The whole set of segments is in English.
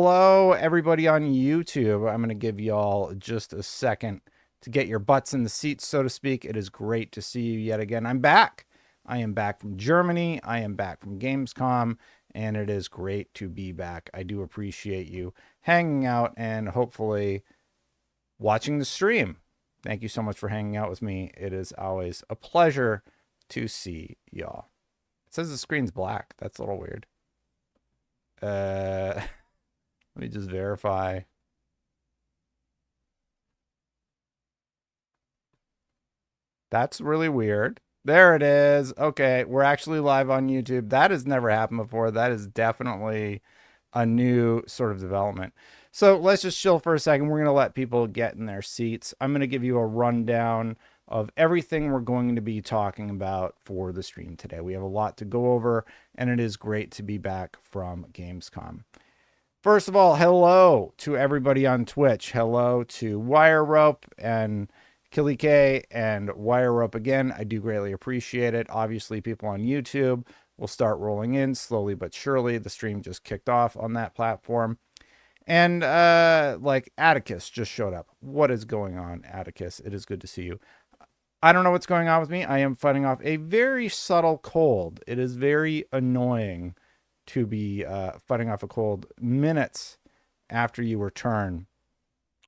Hello, everybody on YouTube. I'm going to give y'all just a second to get your butts in the seats, so to speak. It is great to see you yet again. I'm back. I am back from Germany. I am back from Gamescom, and it is great to be back. I do appreciate you hanging out and hopefully watching the stream. Thank you so much for hanging out with me. It is always a pleasure to see y'all. It says the screen's black. That's a little weird. Let me just verify. That's really weird. There it is. Okay, we're actually live on YouTube. That has never happened before. That is definitely a new sort of development. So let's just chill for a second. We're going to let people get in their seats. I'm going to give you a rundown of everything we're going to be talking about for the stream today. We have a lot to go over, and it is great to be back from Gamescom. First of all, hello to everybody on Twitch. Hello to Wire Rope and Killy K and Wire Rope again. I do greatly appreciate it. Obviously, people on YouTube will start rolling in slowly but surely. The stream just kicked off on that platform. And like Atticus just showed up. What is going on, Atticus? It is good to see you. I don't know what's going on with me. I am fighting off a very subtle cold. It is very annoying to be fighting off a cold minutes after you return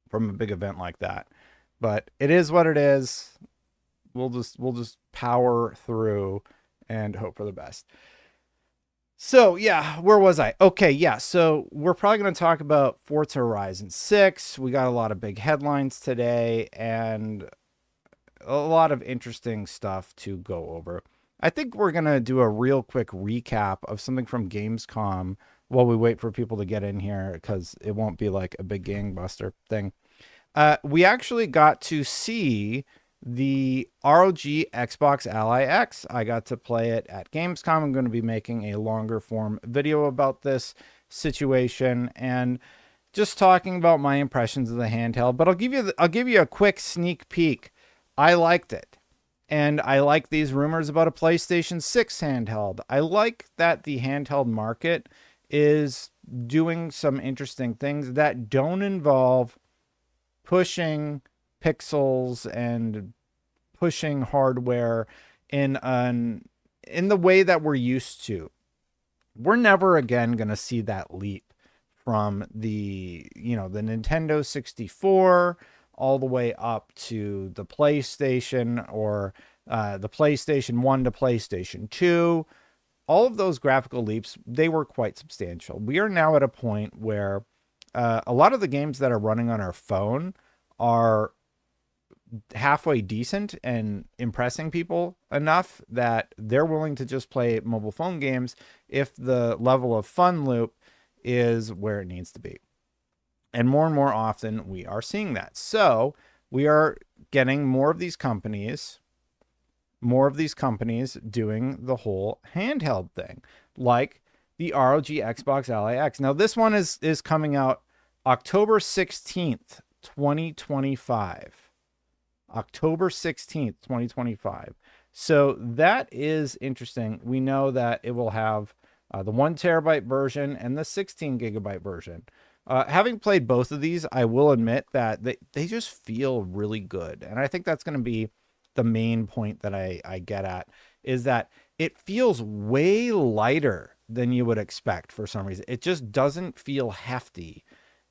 from a big event like that. But it is what it is. We'll just power through and hope for the best. So yeah, where was I? Okay, yeah. So we're probably going to talk about Forza Horizon 6. We got a lot of big headlines today and a lot of interesting stuff to go over. I think we're going to do a real quick recap of something from Gamescom while we wait for people to get in here because it won't be like a big gangbuster thing. We actually got to see the ROG Xbox Ally X. I got to play it at Gamescom. I'm going to be making a longer form video about this situation and just talking about my impressions of the handheld. But I'll give you a quick sneak peek. I liked it. And I like these rumors about a PlayStation 6 handheld. I like that the handheld market is doing some interesting things that don't involve pushing pixels and pushing hardware in the way that we're used to. We're never again going to see that leap from the Nintendo 64 all the way up to the PlayStation or the PlayStation 1 to PlayStation 2. All of those graphical leaps, they were quite substantial. We are now at a point where a lot of the games that are running on our phone are halfway decent and impressing people enough that they're willing to just play mobile phone games if the level of fun loop is where it needs to be. And more often we are seeing that. So we are getting more of these companies doing the whole handheld thing, like the ROG Xbox Ally X. Now this one is coming out October 16th, 2025. October 16th, 2025. So that is interesting. We know that it will have the 1 terabyte version and the 16 gigabyte version. Having played both of these, I will admit that they just feel really good. And I think that's going to be the main point that I get at, is that it feels way lighter than you would expect for some reason. It just doesn't feel hefty.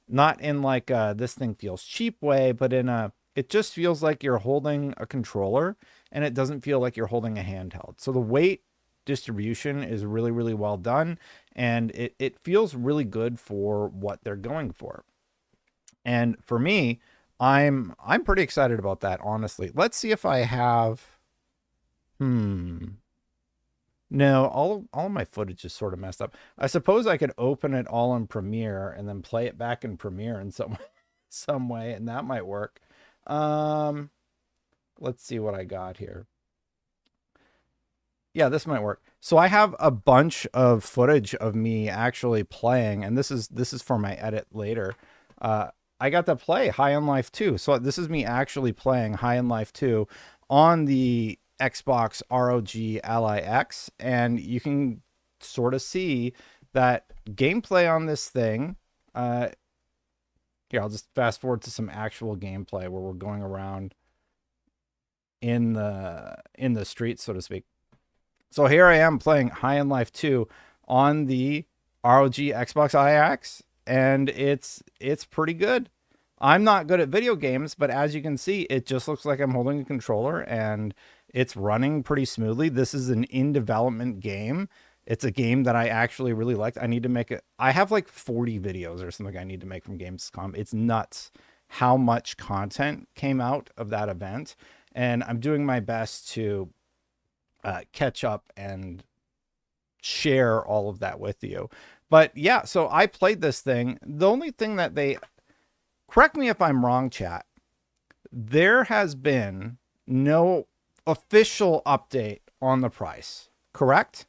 Not in like this thing feels cheap way, but it just feels like you're holding a controller and it doesn't feel like you're holding a handheld. So the weight distribution is really, really well done. And it feels really good for what they're going for. And for me, I'm pretty excited about that, honestly. Let's see if I have, no, all of my footage is sort of messed up. I suppose I could open it all in Premiere and then play it back in Premiere in some way, and that might work. Let's see what I got here. Yeah, this might work. So I have a bunch of footage of me actually playing, and this is for my edit later. I got to play High on Life 2. So this is me actually playing High on Life 2 on the Xbox ROG Ally X, and you can sort of see that gameplay on this thing Uh, Here, I'll just fast forward to some actual gameplay where we're going around in the streets, so to speak. So here I am playing High in Life 2 on the ROG Xbox Ally X, and it's pretty good. I'm not good at video games, but as you can see, it just looks like I'm holding a controller and it's running pretty smoothly. This is an in development game. It's a game that I actually really liked. I need to make it. I have like 40 videos or something I need to make from Gamescom. It's nuts how much content came out of that event. And I'm doing my best to catch up and share all of that with you. But yeah, so I played this thing. The only thing that they, correct me if I'm wrong, chat, there has been no official update on the price, correct?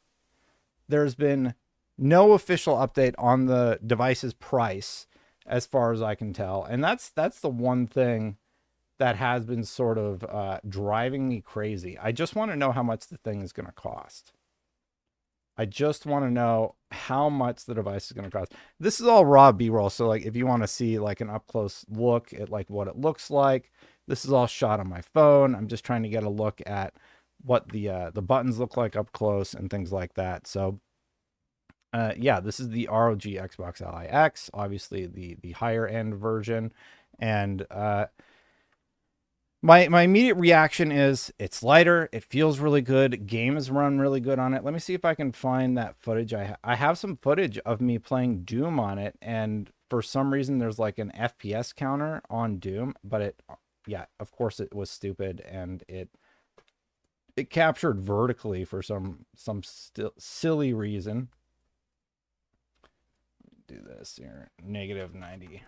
There's been no official update on the device's price as far as I can tell. And that's the one thing that has been sort of driving me crazy. I just want to know how much the thing is going to cost. I just want to know how much the device is going to cost. This is all raw B-roll. So like if you want to see like an up close look at like what it looks like, this is all shot on my phone. I'm just trying to get a look at what the buttons look like up close and things like that. So yeah, this is the ROG Xbox Ally X, obviously the higher end version. And my immediate reaction is it's lighter. It feels really good. Games run really good on it. Let me see if I can find that footage. I have some footage of me playing Doom on it, and for some reason there's like an FPS counter on Doom, but yeah, of course it was stupid, and it captured vertically for some silly reason. Do this here, -90.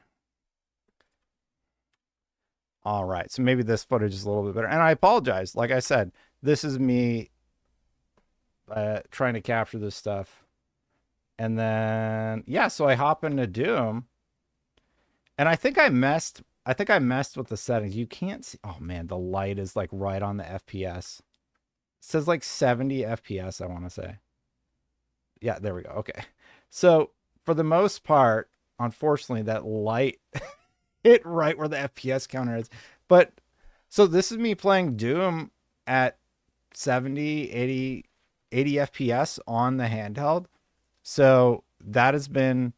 All right, so maybe this footage is a little bit better. And I apologize. Like I said, this is me trying to capture this stuff. And then, yeah, so I hop into Doom. And I think I messed with the settings. You can't see. Oh, man, the light is like right on the FPS. It says like 70 FPS, I want to say. Yeah, there we go. Okay. So for the most part, unfortunately, that light hit right where the FPS counter is. But so this is me playing Doom at 70, 80 FPS on the handheld. So that has been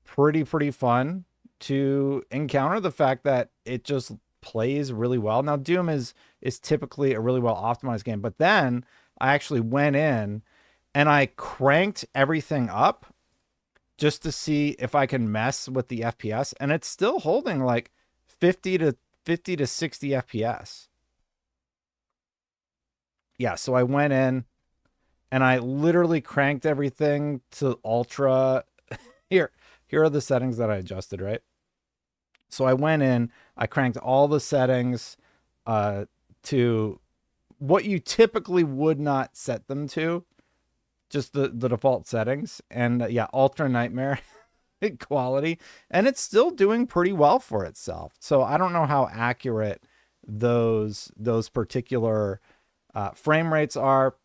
pretty fun to encounter the fact that it just plays really well. Now Doom is typically a really well optimized game, but then I actually went in and I cranked everything up just to see if I can mess with the FPS, and it's still holding like 50 to 60 FPS. Yeah, so I went in and I literally cranked everything to ultra. Here are the settings that I adjusted, right? So I went in, I cranked all the settings to what you typically would not set them to, just the default settings. And yeah, ultra nightmare quality, and it's still doing pretty well for itself. So I don't know how accurate those particular frame rates are.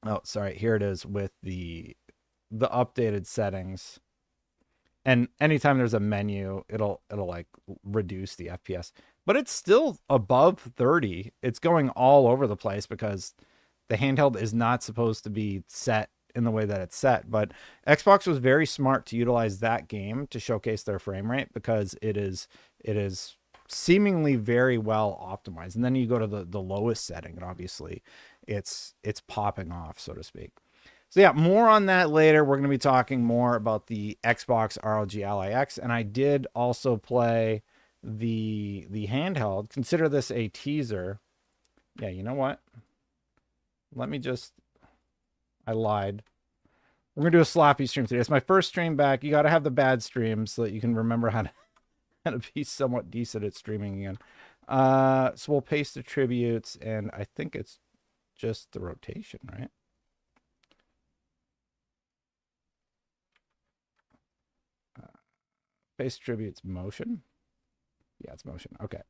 Oh, sorry, here it is with the updated settings. And anytime there's a menu, it'll like reduce the FPS, but it's still above 30. It's going all over the place because the handheld is not supposed to be set in the way that it's set. But Xbox was very smart to utilize that game to showcase their frame rate, because it is seemingly very well optimized. And then you go to the lowest setting, and obviously it's popping off, so to speak. So yeah, more on that later. We're going to be talking more about the Xbox ROG Ally X, and I did also play the handheld. Consider this a teaser. Yeah, you know what? Let me just, I lied. We're going to do a sloppy stream today. It's my first stream back. You got to have the bad streams so that you can remember how to be somewhat decent at streaming again. So we'll paste attributes, and I think it's just the rotation, right? Paste attributes motion. Yeah, it's motion. Okay.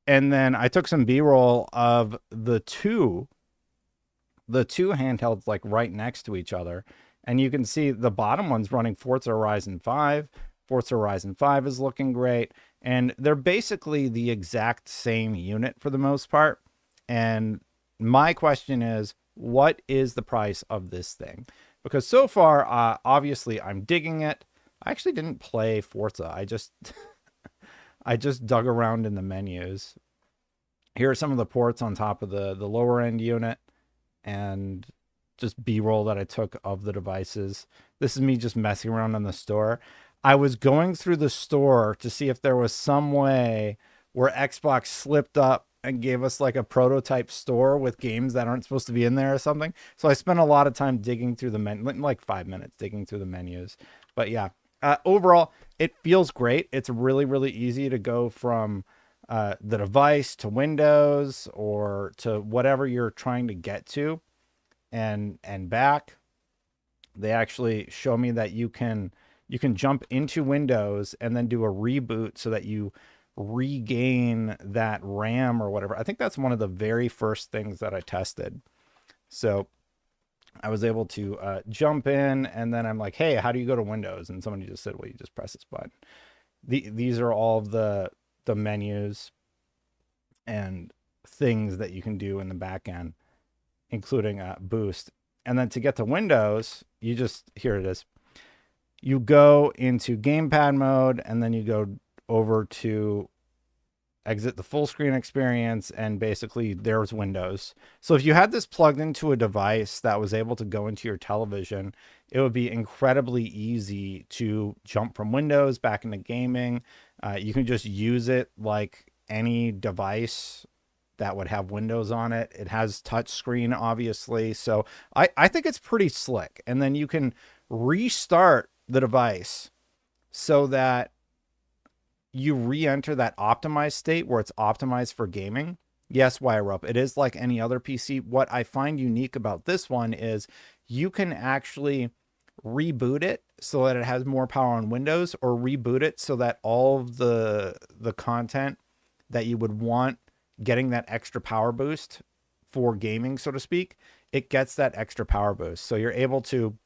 And then I took some B-roll of the two handhelds like right next to each other, And you can see the bottom one's running Forza Horizon 5. Forza Horizon 5 is looking great. And they're basically the exact same unit for the most part. And my question is, what is the price of this thing? Because so far, obviously, I'm digging it. I actually didn't play Forza. I just dug around in the menus. Here are some of the ports on top of the lower end unit, and just B-roll that I took of the devices. This is me just messing around in the store. I was going through the store to see if there was some way where Xbox slipped up and gave us like a prototype store with games that aren't supposed to be in there or something. So I spent a lot of time digging through the menu, like 5 minutes digging through the menus. But yeah, overall, it feels great. It's really, really easy to go from the device to Windows or to whatever you're trying to get to and back. They actually show me that you can jump into Windows and then do a reboot so that you regain that RAM or whatever. I think that's one of the very first things that I tested. So I was able to jump in, and then I'm like, hey, how do you go to Windows? And somebody just said, well, you just press this button. These are all of the menus and things that you can do in the back end, including boost. And then to get to Windows, here it is. You go into gamepad mode, and then you go over to exit the full screen experience, and basically there's Windows. So if you had this plugged into a device that was able to go into your television, it would be incredibly easy to jump from Windows back into gaming. You can just use it like any device that would have Windows on it. It has touch screen, obviously. So I think it's pretty slick. And then you can restart the device so that you re-enter that optimized state where it's optimized for gaming. Yes, wire up. It is like any other PC. What I find unique about this one is you can actually reboot it so that it has more power on Windows, or reboot it so that all of the content that you would want getting that extra power boost for gaming, so to speak, it gets that extra power boost. So you're able to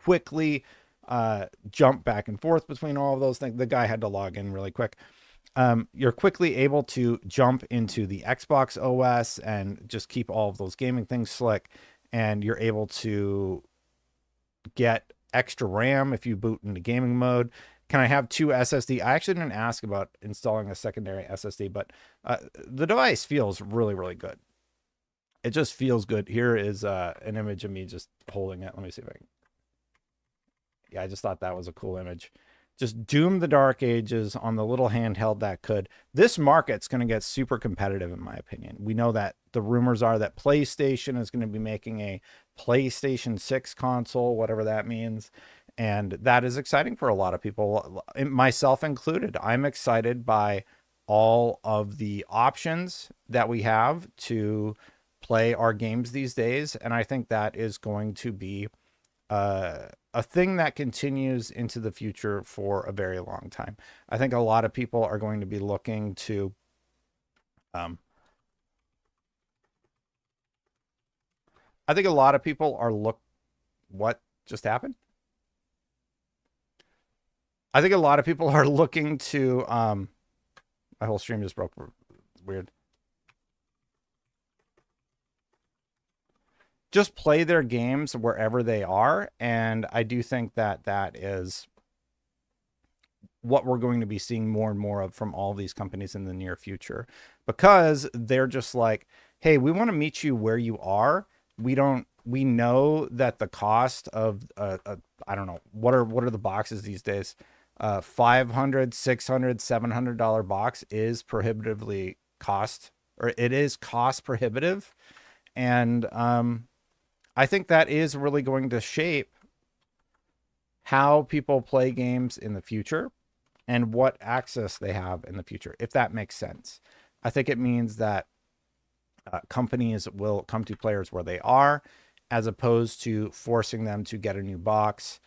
quickly jump back and forth between all of those things. The guy had to log in really quick. You're quickly able to jump into the Xbox OS and just keep all of those gaming things slick. And you're able to get extra RAM if you boot into gaming mode. Can I have 2 SSD? I actually didn't ask about installing a secondary SSD, but the device feels really, really good. It just feels good. Here is an image of me just holding it. Let me see if I can. Yeah, I just thought that was a cool image. Just doom the dark ages on the little handheld that could. This market's going to get super competitive, in my opinion. We know that the rumors are that PlayStation is going to be making a PlayStation 6 console, whatever that means. And that is exciting for a lot of people, myself included. I'm excited by all of the options that we have to play our games these days. And I think that is going to be a thing that continues into the future for a very long time. I think a lot of people are going to be looking to I think a lot of people are what just happened? I think a lot of people are looking to my whole stream just broke. Weird. Just play their games wherever they are, and I do think that that is what we're going to be seeing more and more of from all these companies in the near future, because they're just like, hey, we want to meet you where you are. We know that the cost of I don't know, what are the boxes these days, $500, $600, $700 box is prohibitively cost, or it is cost prohibitive. And I think that is really going to shape how people play games in the future and what access they have in the future, if that makes sense. I think it means that companies will come to players where they are, as opposed to forcing them to get a new box.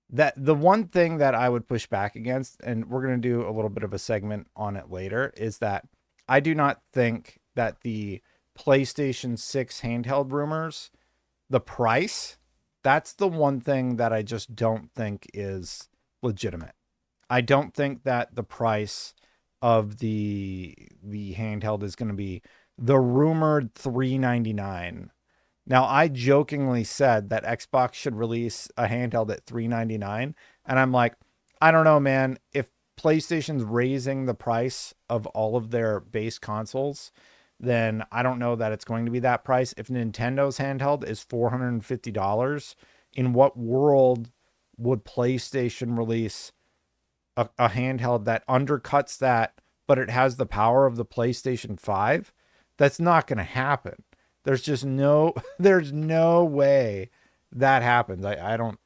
That the one thing that I would push back against, and we're going to do a little bit of a segment on it later, is that I do not think that the PlayStation 6 handheld rumors, the price That's the one thing that I just don't think is legitimate. I don't think that the price of the handheld is going to be the rumored $399. Now, I jokingly said that Xbox should release a handheld at $399, and I'm like, I don't know, man. If PlayStation's raising the price of all of their base consoles, then I don't know that it's going to be that price. If Nintendo's handheld is $450, in what world would PlayStation release a handheld that undercuts that, but it has the power of the PlayStation 5? That's not going to happen. There's just there's no way that happens. I don't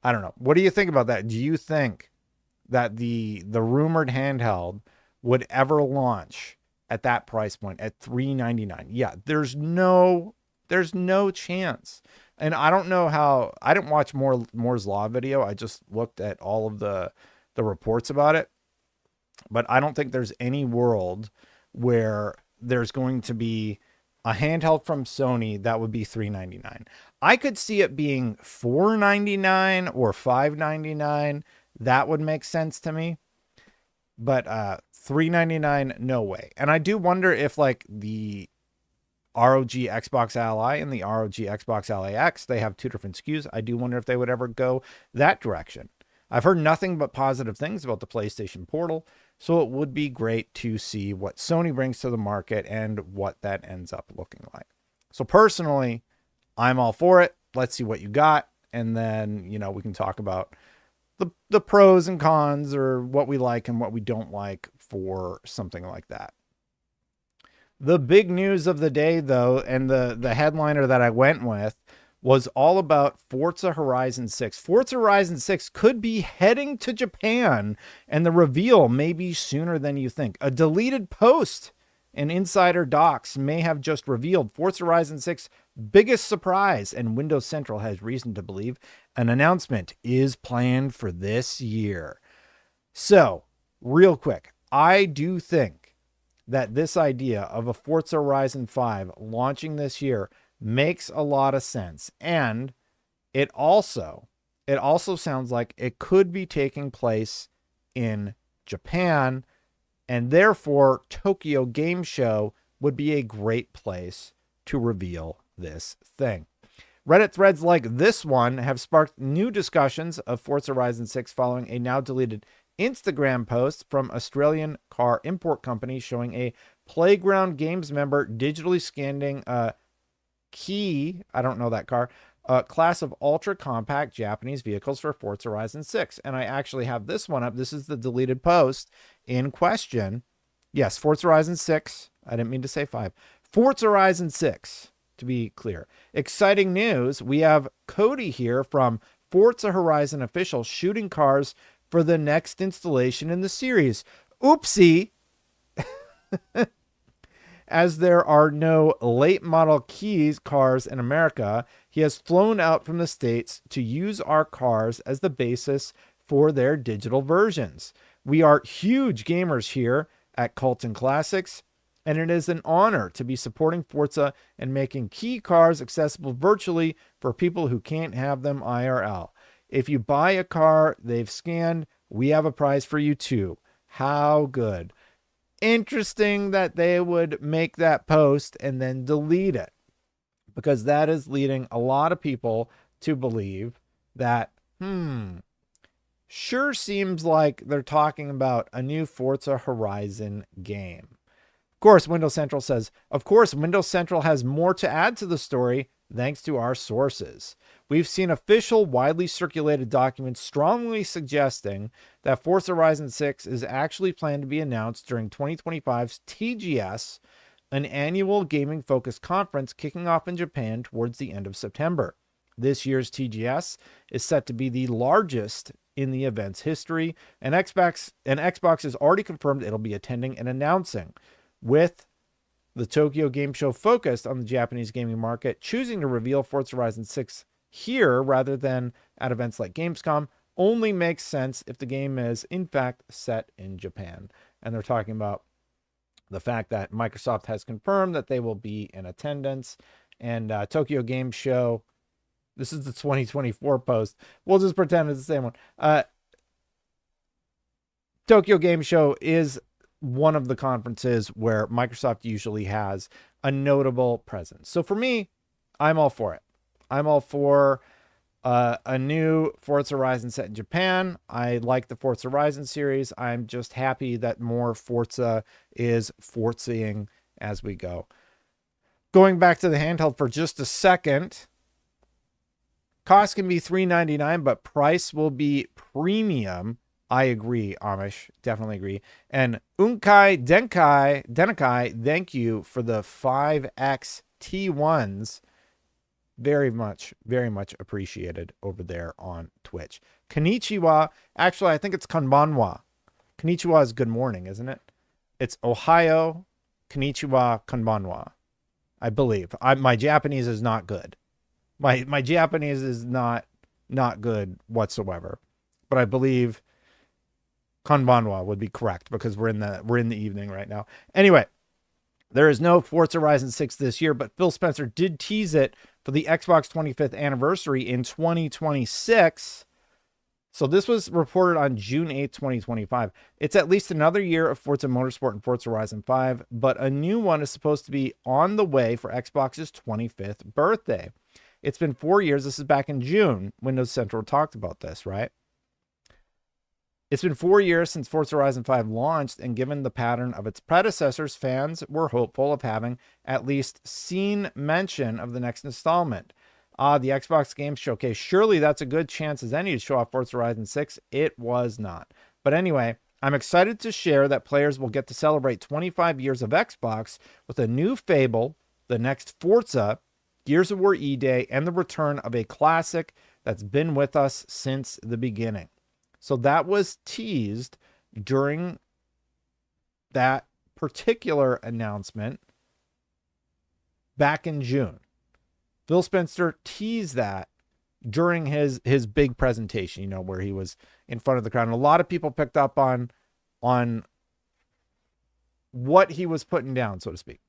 know. What do you think about that? Do you think that the rumored handheld would ever launch at that price point at $399? Yeah, there's no chance. And I don't know how. I didn't watch Moore's Law video. I just looked at all of the reports about it. But I don't think there's any world where there's going to be a handheld from Sony that would be $399. I could see it being $499 or $599. That would make sense to me. But $399, no way. And I do wonder if like the ROG Xbox Ally and the ROG Xbox Ally X, they have two different SKUs. I do wonder if they would ever go that direction. I've heard nothing but positive things about the PlayStation Portal, so it would be great to see what Sony brings to the market and what that ends up looking like. So personally, I'm all for it. Let's see what you got, and then, we can talk about the pros and cons, or what we like and what we don't like for something like that. The big news of the day, though, and the headliner that I went with, was all about Forza Horizon 6. Forza Horizon 6 could be heading to Japan, and the reveal may be sooner than you think. A deleted post in Insider Docs may have just revealed Forza Horizon 6 biggest surprise, and Windows Central has reason to believe an announcement is planned for this year. So, real quick, I do think that this idea of a Forza Horizon 5 launching this year makes a lot of sense. And it also sounds like it could be taking place in Japan, and therefore Tokyo Game Show would be a great place to reveal this thing. Reddit threads like this one have sparked new discussions of Forza Horizon 6 following a now deleted Instagram post from Australian car import company showing a Playground Games member digitally scanning a key, I don't know that car, a class of ultra compact Japanese vehicles for Forza Horizon 6. And I actually have this one up. This is the deleted post in question. Yes, Forza Horizon 6. I didn't mean to say 5. Forza Horizon 6, to be clear. Exciting news. We have Cody here from Forza Horizon Official shooting cars for the next installation in the series. Oopsie. As there are no late model keys cars in America, he has flown out from the States to use our cars as the basis for their digital versions. We are huge gamers here at Colton Classics, and it is an honor to be supporting Forza and making key cars accessible virtually for people who can't have them IRL. If you buy a car they've scanned, we have a prize for you too. How good. Interesting that they would make that post and then delete it, because that is leading a lot of people to believe that, sure seems like they're talking about a new Forza Horizon game. Of course, Windows Central says, of course, Windows Central has more to add to the story thanks to our sources. We've seen official, widely circulated documents strongly suggesting that Forza Horizon 6 is actually planned to be announced during 2025's TGS, an annual gaming-focused conference kicking off in Japan towards the end of September. This year's TGS is set to be the largest in the event's history, and Xbox has already confirmed it'll be attending and announcing, with the Tokyo Game Show focused on the Japanese gaming market. Choosing to reveal Forza Horizon 6 here rather than at events like Gamescom only makes sense if the game is in fact set in Japan. And they're talking about the fact that Microsoft has confirmed that they will be in attendance, and Tokyo Game Show This is the 2024 post. We'll just pretend it's the same one. Tokyo Game Show is one of the conferences where Microsoft usually has a notable presence. So for me, I'm all for it. I'm all for a new Forza Horizon set in Japan. I like the Forza Horizon series. I'm just happy that more Forza is Forzaing as we go. Going back to the handheld for just a second, cost can be $399, but price will be premium. I agree, Amish. Definitely agree. And Unkai Denakai, thank you for the 5X T1s. Very much appreciated over there on Twitch. Konnichiwa. Actually, I think it's konbanwa. Konnichiwa is good morning, isn't it? It's Ohio. Konnichiwa, konbanwa. I believe. My Japanese is not good. My Japanese is not good whatsoever. But I believe konbanwa would be correct because we're in the evening right now. Anyway, there is no Forza Horizon 6 this year, but Phil Spencer did tease it for the Xbox 25th anniversary in 2026. So this was reported on June 8th, 2025. It's at least another year of Forza Motorsport and Forza Horizon 5, but a new one is supposed to be on the way for Xbox's 25th birthday. It's been 4 years. This is back in June. Windows Central talked about this, right? It's been 4 years since Forza Horizon 5 launched, and given the pattern of its predecessors, fans were hopeful of having at least seen mention of the next installment. The Xbox Games Showcase. Surely that's a good chance as any to show off Forza Horizon 6. It was not. But anyway, I'm excited to share that players will get to celebrate 25 years of Xbox with a new Fable, the next Forza, Gears of War E-Day, and the return of a classic that's been with us since the beginning. So that was teased during that particular announcement back in June. Phil Spencer teased that during his big presentation, you know, where he was in front of the crowd. And a lot of people picked up on what he was putting down, so to speak.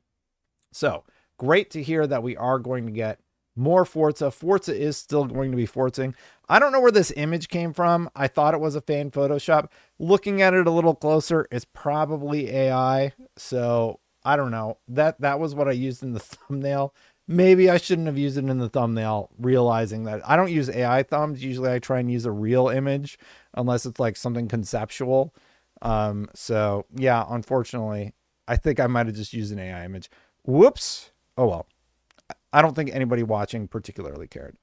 So great to hear that we are going to get more Forza. Forza is still going to be Forzaing. I don't know where this image came from. I thought it was a fan Photoshop. Looking at it a little closer, it's probably AI. So I don't know. That was what I used in the thumbnail. Maybe I shouldn't have used it in the thumbnail, realizing that I don't use AI thumbs. Usually I try and use a real image unless it's like something conceptual. So yeah, unfortunately, I think I might have just used an AI image. Whoops. Oh, well. I don't think anybody watching particularly cared.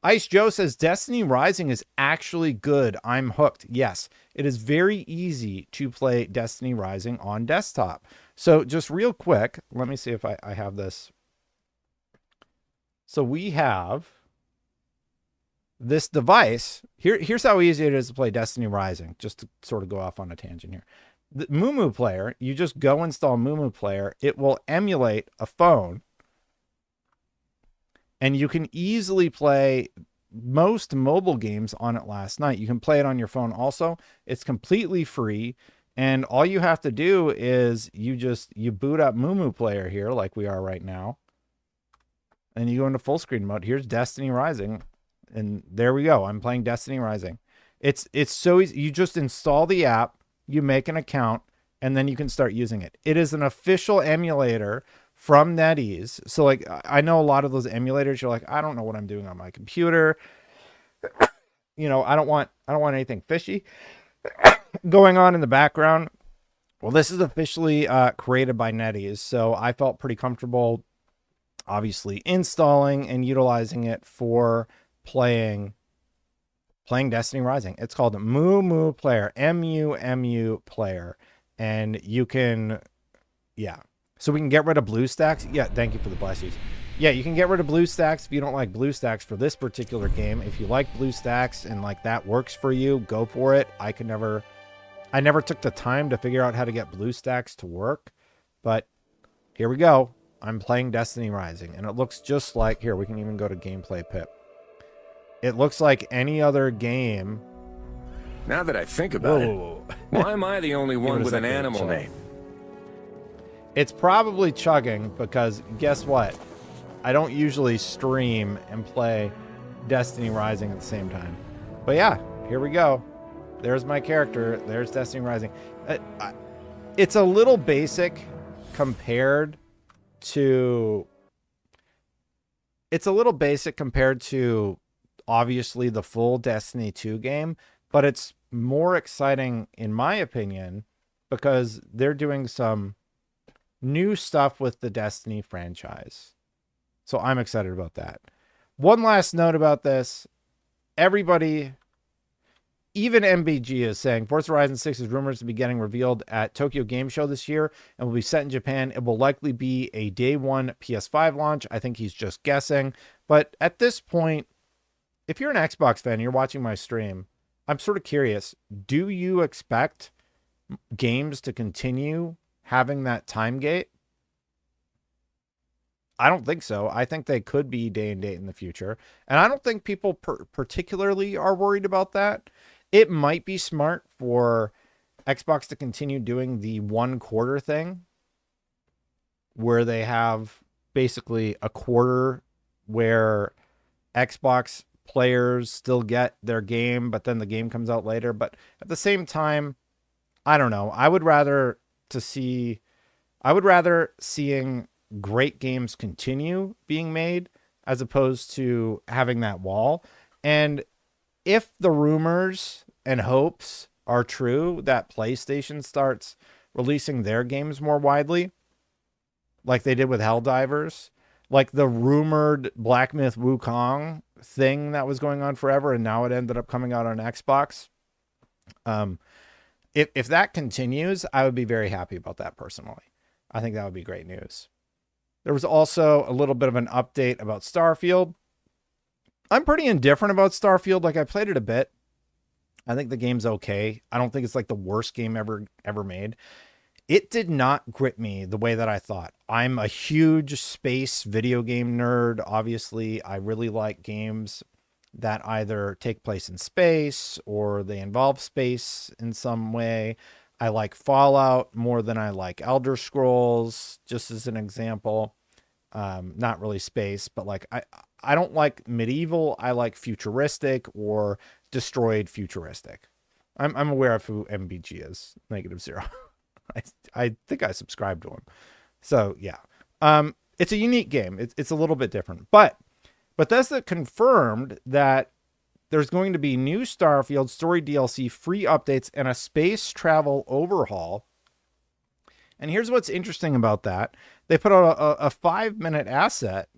Ice Joe says Destiny Rising is actually good. I'm hooked. Yes, it is very easy to play Destiny Rising on desktop. So just real quick, let me see if I have this. So we have this device. Here's how easy it is to play Destiny Rising, just to sort of go off on a tangent here. The Mumu Player, you just go install Mumu Player. It will emulate a phone. And you can easily play most mobile games on it last night. You can play it on your phone also. It's completely free. And all you have to do is you boot up Mumu Player here like we are right now. And you go into full screen mode. Here's Destiny Rising. And there we go. I'm playing Destiny Rising. It's so easy. You just install the app, you make an account, and then you can start using it. It is an official emulator from NetEase. So like, I know a lot of those emulators, you're like, I don't know what I'm doing on my computer. You know, I don't want anything fishy going on in the background. Well, this is officially created by NetEase. So I felt pretty comfortable, obviously, installing and utilizing it for playing Destiny Rising. It's called Mumu Player, MUMU Player. And you can, yeah. So we can get rid of BlueStacks. Yeah, thank you for the blessies. Yeah, you can get rid of BlueStacks if you don't like BlueStacks for this particular game. If you like BlueStacks and like that works for you, go for it. I never took the time to figure out how to get BlueStacks to work, but here we go. I'm playing Destiny Rising, and it looks just like, here, we can even go to Gameplay Pip. It looks like any other game. Now that I think about it, why am I the only one with an animal name? It's probably chugging because guess what? I don't usually stream and play Destiny Rising at the same time. But yeah, here we go. There's my character. There's Destiny Rising. It's a little basic compared to... It's a little basic compared to, obviously, the full Destiny 2 game, but it's more exciting, in my opinion, because they're doing some new stuff with the Destiny franchise. So I'm excited about that. One last note about this. Everybody, even MBG, is saying Forza Horizon 6 is rumored to be getting revealed at Tokyo Game Show this year and will be set in Japan. It will likely be a day one PS5 launch. I think he's just guessing. But at this point, if you're an Xbox fan, you're watching my stream, I'm sort of curious. Do you expect games to continue having that time gate? I don't think so. I think they could be day and date in the future. And I don't think people particularly are worried about that. It might be smart for Xbox to continue doing the 1 quarter thing, where they have basically a quarter where Xbox players still get their game, but then the game comes out later. But at the same time, I don't know. I would rather seeing great games continue being made as opposed to having that wall. And if the rumors and hopes are true that PlayStation starts releasing their games more widely, like they did with Helldivers, like the rumored Black Myth Wukong thing that was going on forever, and now it ended up coming out on Xbox. If that continues, I would be very happy about that personally. I think that would be great news. There was also a little bit of an update about Starfield. I'm pretty indifferent about Starfield. Like, I played it a bit. I think the game's okay. I don't think it's like the worst game ever made. It did not grip me the way that I thought. I'm a huge space video game nerd. Obviously, I really like games that either take place in space or they involve space in some way. I like Fallout more than I like Elder Scrolls, just as an example. Not really space, but like I don't like medieval. I like futuristic or destroyed futuristic. I'm aware of who MBG is, -0. I think I subscribed to him. So yeah, it's a unique game. It's a little bit different, but Bethesda confirmed that there's going to be new Starfield story DLC, free updates, and a space travel overhaul. And here's what's interesting about that. They put out a 5-minute asset.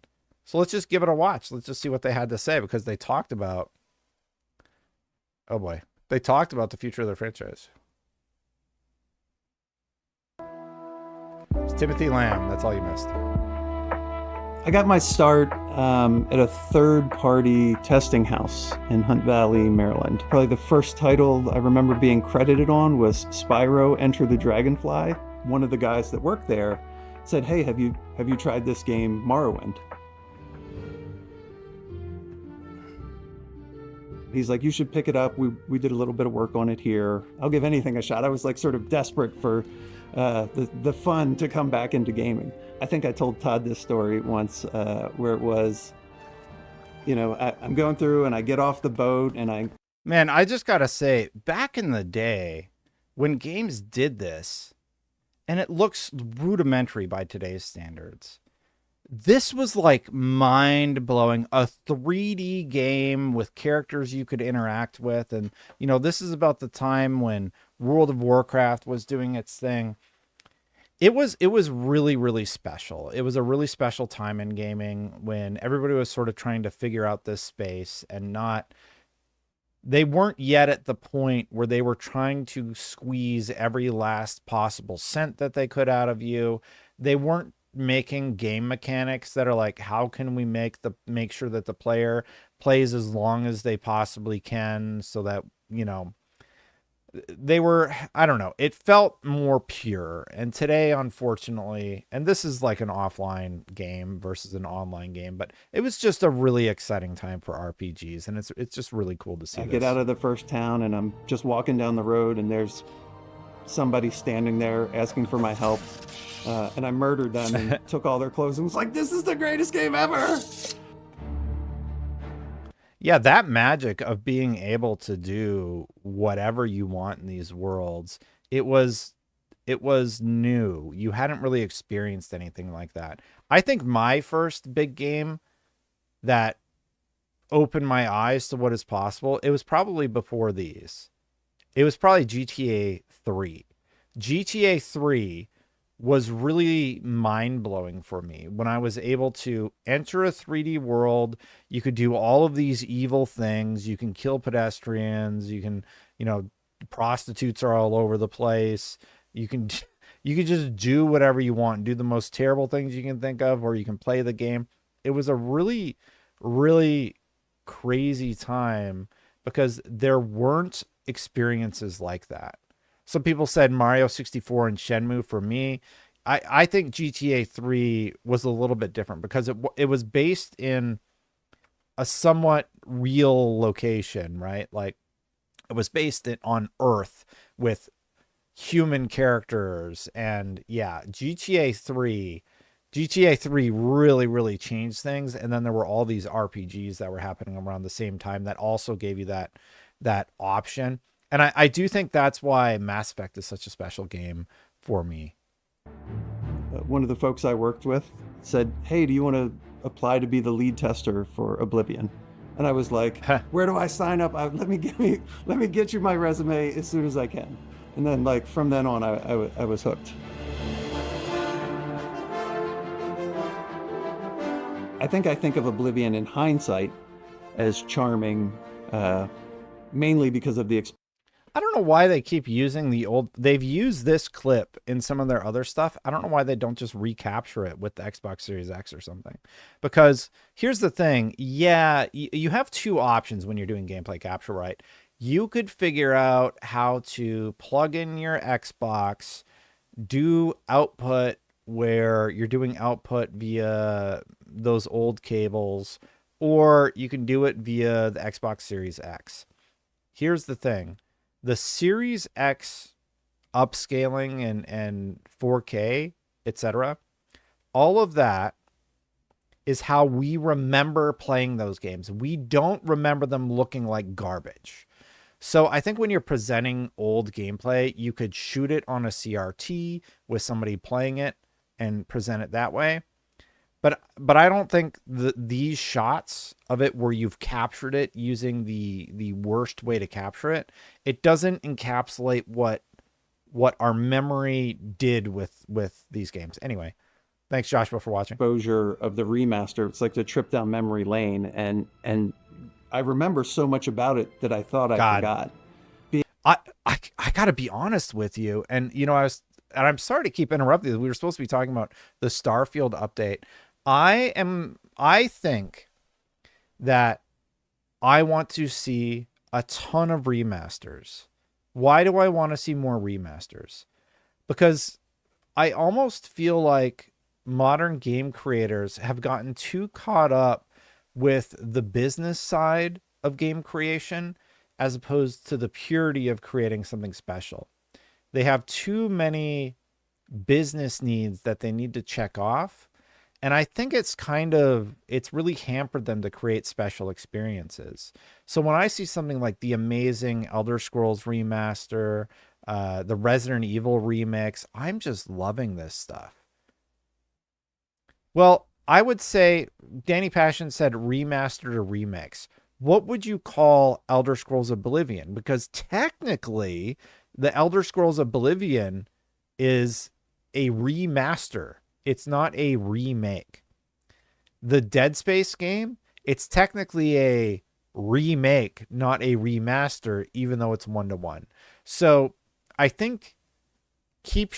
So let's just give it a watch. Let's just see what they had to say, because they talked about, oh boy, they talked about the future of their franchise. It's Timothy Lamb. That's all you missed. I got my start at a third-party testing house in Hunt Valley, Maryland. Probably the first title I remember being credited on was Spyro Enter the Dragonfly. One of the guys that worked there said, "Hey, have you tried this game, Morrowind?" He's like, "You should pick it up. We did a little bit of work on it here. I'll give anything a shot." I was like sort of desperate for the fun to come back into gaming. I think I told Todd this story once where it was, I'm going through and I get off the boat and Man, I just got to say, back in the day when games did this, and it looks rudimentary by today's standards, this was like mind-blowing. A 3D game with characters you could interact with. And, this is about the time when World of Warcraft was doing its thing. It was really, really special. It was a really special time in gaming when everybody was sort of trying to figure out this space and they weren't yet at the point where they were trying to squeeze every last possible cent that they could out of you. They weren't making game mechanics that are like, how can we make sure that the player plays as long as they possibly can, so that, they were, I don't know, it felt more pure. And today, unfortunately, and this is like an offline game versus an online game, but it was just a really exciting time for RPGs, and it's just really cool to see. I get out of the first town and I'm just walking down the road and there's somebody standing there asking for my help, and I murdered them and took all their clothes and was like, "This is the greatest game ever." Yeah, that magic of being able to do whatever you want in these worlds, it was it was new. You hadn't really experienced anything like that. I think my first big game that opened my eyes to what is possible, it was probably before these. It was probably GTA 3. GTA 3 was really mind blowing for me when I was able to enter a 3D world. You could do all of these evil things. You can kill pedestrians. You can, you know, prostitutes are all over the place. You can, you can just do whatever you want, do the most terrible things you can think of, or you can play the game. It was a really, really crazy time because there weren't experiences like that. Some people said Mario 64 and Shenmue. For me, I think GTA 3 was a little bit different because it was based in a somewhat real location, right? Like it was based on Earth with human characters. And yeah, GTA 3 really, really changed things. And then there were all these RPGs that were happening around the same time that also gave you that option. And I do think that's why Mass Effect is such a special game for me. One of the folks I worked with said, "Hey, do you want to apply to be the lead tester for Oblivion?" And I was like, "Where do I sign up? Let me get you my resume as soon as I can." And then, like, from then on, I was hooked. I think of Oblivion in hindsight as charming, mainly because of the I don't know why they keep using the old. They've used this clip in some of their other stuff. I don't know why they don't just recapture it with the Xbox Series X or something. Because here's the thing. Yeah, you have two options when you're doing gameplay capture, right? You could figure out how to plug in your Xbox, do output where you're doing output via those old cables, or you can do it via the Xbox Series X. Here's the thing. The Series X upscaling and 4K, etc., all of that is how we remember playing those games. We don't remember them looking like garbage. So I think when you're presenting old gameplay, you could shoot it on a CRT with somebody playing it and present it that way. But I don't think these shots of it where you've captured it using the worst way to capture it, it doesn't encapsulate what our memory did with these games. Anyway, thanks Joshua for watching. Exposure of the remaster. It's like the trip down memory lane, and I remember so much about it that I thought I forgot. I got to be honest with you, and you know and I'm sorry to keep interrupting you. We were supposed to be talking about the Starfield update. I think that I want to see a ton of remasters. Why do I want to see more remasters? Because I almost feel like modern game creators have gotten too caught up with the business side of game creation as opposed to the purity of creating something special. They have too many business needs that they need to check off. And I think it's really hampered them to create special experiences. So when I see something like the amazing Elder Scrolls remaster, the Resident Evil remix, I'm just loving this stuff. Well, I would say Danny Passion said remastered or remix. What would you call Elder Scrolls Oblivion? Because technically, the Elder Scrolls Oblivion is a remaster. It's not a remake. The Dead Space game, it's technically a remake, not a remaster, even though it's 1-to-1. So I think keep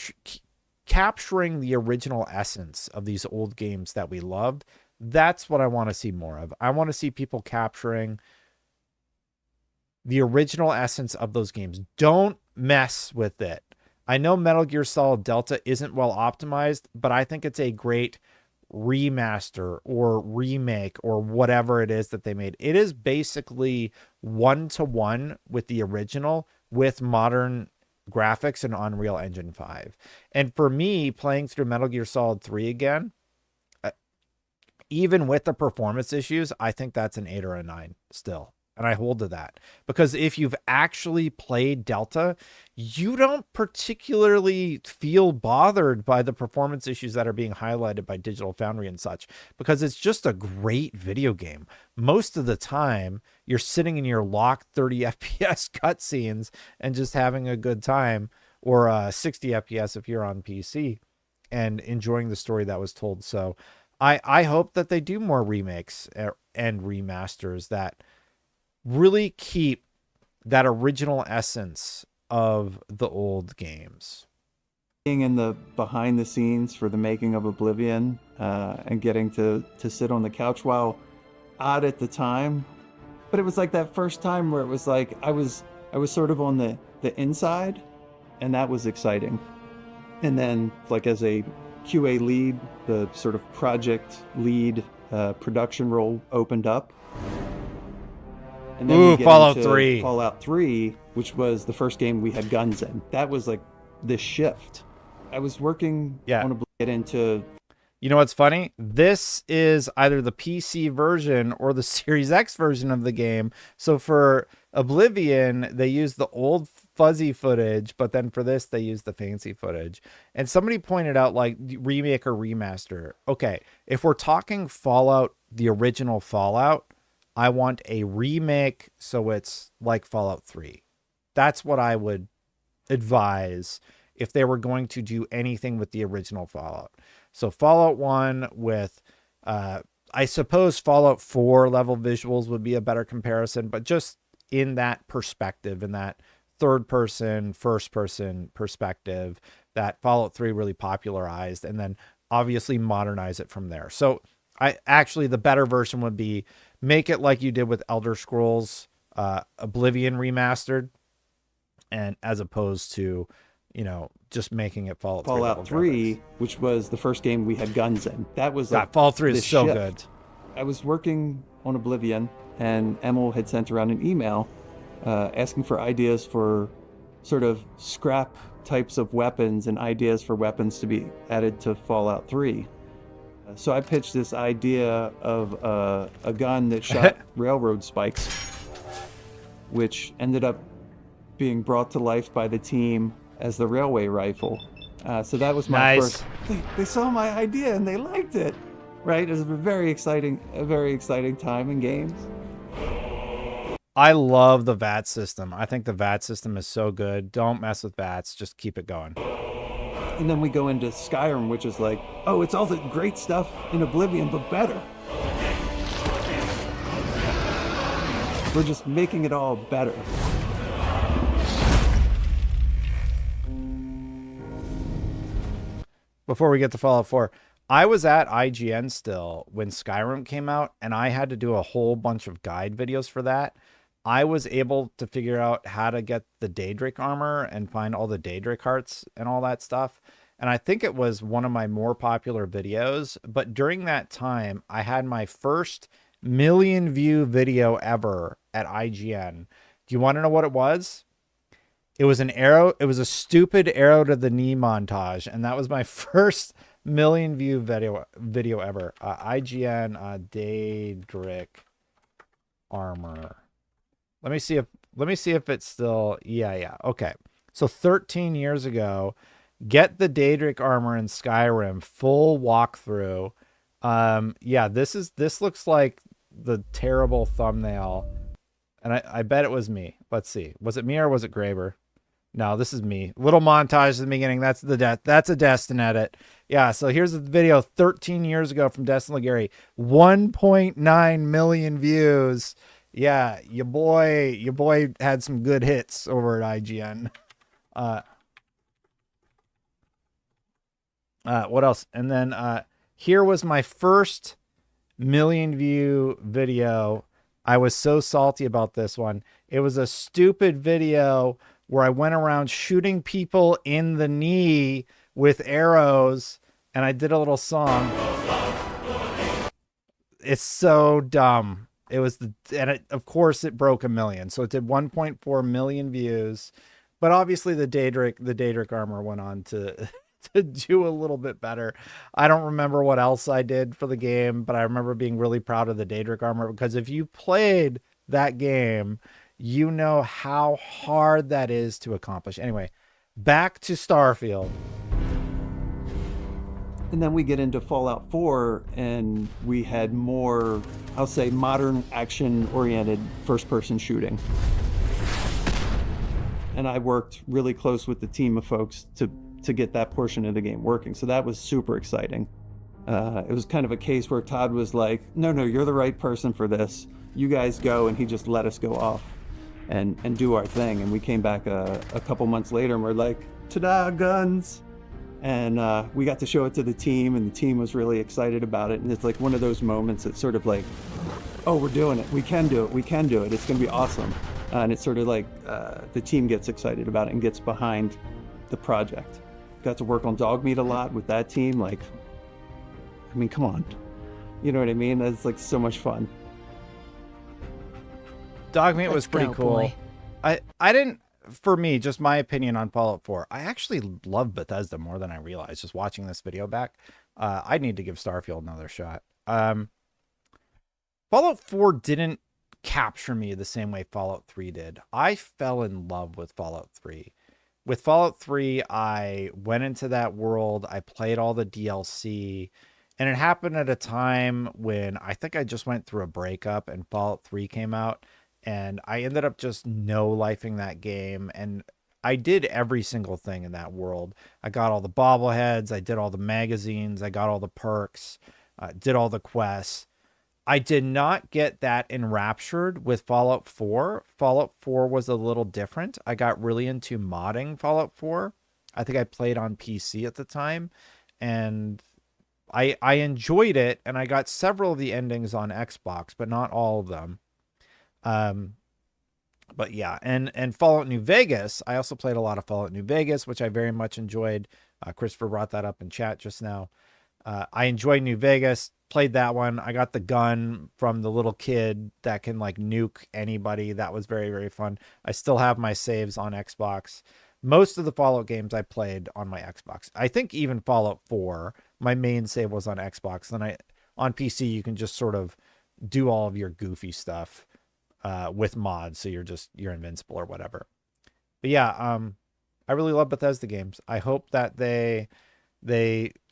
capturing the original essence of these old games that we loved. That's what I want to see more of. I want to see people capturing the original essence of those games. Don't mess with it. I know Metal Gear Solid Delta isn't well optimized, but I think it's a great remaster or remake or whatever it is that they made. It is basically 1-to-1 with the original with modern graphics and Unreal Engine 5. And for me, playing through Metal Gear Solid 3 again, even with the performance issues, I think that's an 8 or a 9 still. And I hold to that, because if you've actually played Delta, you don't particularly feel bothered by the performance issues that are being highlighted by Digital Foundry and such, because it's just a great video game. Most of the time, you're sitting in your locked 30 FPS cutscenes and just having a good time, or 60 FPS if you're on PC, and enjoying the story that was told. So I hope that they do more remakes and remasters that really keep that original essence of the old games. Being in the behind the scenes for the making of Oblivion, and getting to sit on the couch, while odd at the time, but it was like that first time where it was like I was sort of on the inside, and that was exciting. And then, like, as a QA lead, the sort of project lead production role opened up. And then we get Fallout into 3. Fallout 3, which was the first game we had guns in. That was like the shift. I was working on a get into. You know what's funny? This is either the PC version or the Series X version of the game. So for Oblivion, they use the old fuzzy footage, but then for this, they use the fancy footage. And somebody pointed out, like, remake or remaster. Okay, if we're talking Fallout, the original Fallout, I want a remake so it's like Fallout 3. That's what I would advise if they were going to do anything with the original Fallout. So Fallout 1 with, I suppose Fallout 4 level visuals would be a better comparison, but just in that perspective, in that third person, first person perspective that Fallout 3 really popularized, and then obviously modernize it from there. So the better version would be make it like you did with Elder Scrolls Oblivion remastered, and as opposed to, just making it Fallout 3, which was the first game we had guns in. That was like Fallout 3 is so shift. good. I was working on Oblivion, and Emil had sent around an email asking for ideas for sort of scrap types of weapons and ideas for weapons to be added to Fallout 3. So I pitched this idea of a gun that shot railroad spikes, which ended up being brought to life by the team as the railway rifle. So that was my first. They saw my idea and they liked it. Right? It was a very exciting time in games. I love the VAT system. I think the VAT system is so good. Don't mess with VATs. Just keep it going. And then we go into Skyrim, which is like, oh, it's all the great stuff in Oblivion, but better. We're just making it all better. Before we get to Fallout 4, I was at IGN still when Skyrim came out, and I had to do a whole bunch of guide videos for that. I was able to figure out how to get the Daedric armor and find all the Daedric hearts and all that stuff. And I think it was one of my more popular videos. But during that time, I had my first million view video ever at IGN. Do you want to know what it was? It was an arrow. It was a stupid arrow to the knee montage. And that was my first million view video ever. IGN Daedric armor. Let me see if it's still, yeah. Okay. So 13 years ago, get the Daedric armor in Skyrim, full walkthrough. This looks like the terrible thumbnail. And I bet it was me. Let's see. Was it me or was it Graber? No, this is me. Little montage at the beginning. That's a Destin edit. Yeah, so here's the video 13 years ago from Destin Legary. 1.9 million views. Yeah, your boy had some good hits over at IGN. What else? And then here was my first million view video. I was so salty about this one. It was a stupid video where I went around shooting people in the knee with arrows, and I did a little song. It's so dumb. It was of course it broke 1 million. So it did 1.4 million views, but obviously the Daedric armor went on to to do a little bit better. I don't remember what else I did for the game, but I remember being really proud of the Daedric armor, because if you played that game, you know how hard that is to accomplish. Anyway, back to Starfield. And then we get into Fallout 4, and we had more, I'll say, modern action-oriented first-person shooting. And I worked really close with the team of folks to get that portion of the game working. So that was super exciting. It was kind of a case where Todd was like, no, you're the right person for this. You guys go, and he just let us go off and do our thing. And we came back a couple months later, and we're like, ta-da, guns! And we got to show it to the team, and the team was really excited about it. And it's like one of those moments that's sort of like, oh, we're doing it. We can do it. We can do it. It's going to be awesome. And it's sort of like the team gets excited about it and gets behind the project. Got to work on Dogmeat a lot with that team. Like, I mean, come on. You know what I mean? It's like so much fun. Dogmeat was pretty cool. Boy. I didn't, for me, just my opinion on Fallout 4, I actually love Bethesda more than I realized just watching this video back. I need to give Starfield another shot. Fallout 4 didn't capture me the same way Fallout 3 did. I fell in love with Fallout 3. With Fallout 3, I went into that world, I played all the DLC, and it happened at a time when I think I just went through a breakup and Fallout 3 came out, and I ended up just no-lifing that game, and I did every single thing in that world. I got all the bobbleheads, I did all the magazines, I got all the perks, did all the quests. I did not get that enraptured with Fallout 4. Fallout 4 was a little different. I got really into modding Fallout 4. I think I played on PC at the time, and I enjoyed it, and I got several of the endings on Xbox, but not all of them. But yeah, and Fallout New Vegas, I also played a lot of Fallout New Vegas, which I very much enjoyed. Christopher brought that up in chat just now. I enjoyed New Vegas, played that one. I got the gun from the little kid that can like nuke anybody. That was very, very fun. I still have my saves on Xbox. Most of the Fallout games I played on my Xbox. I think even Fallout 4, my main save was on Xbox. Then on PC, you can just sort of do all of your goofy stuff with mods, so you're invincible or whatever. But yeah, I really love Bethesda games. I hope that they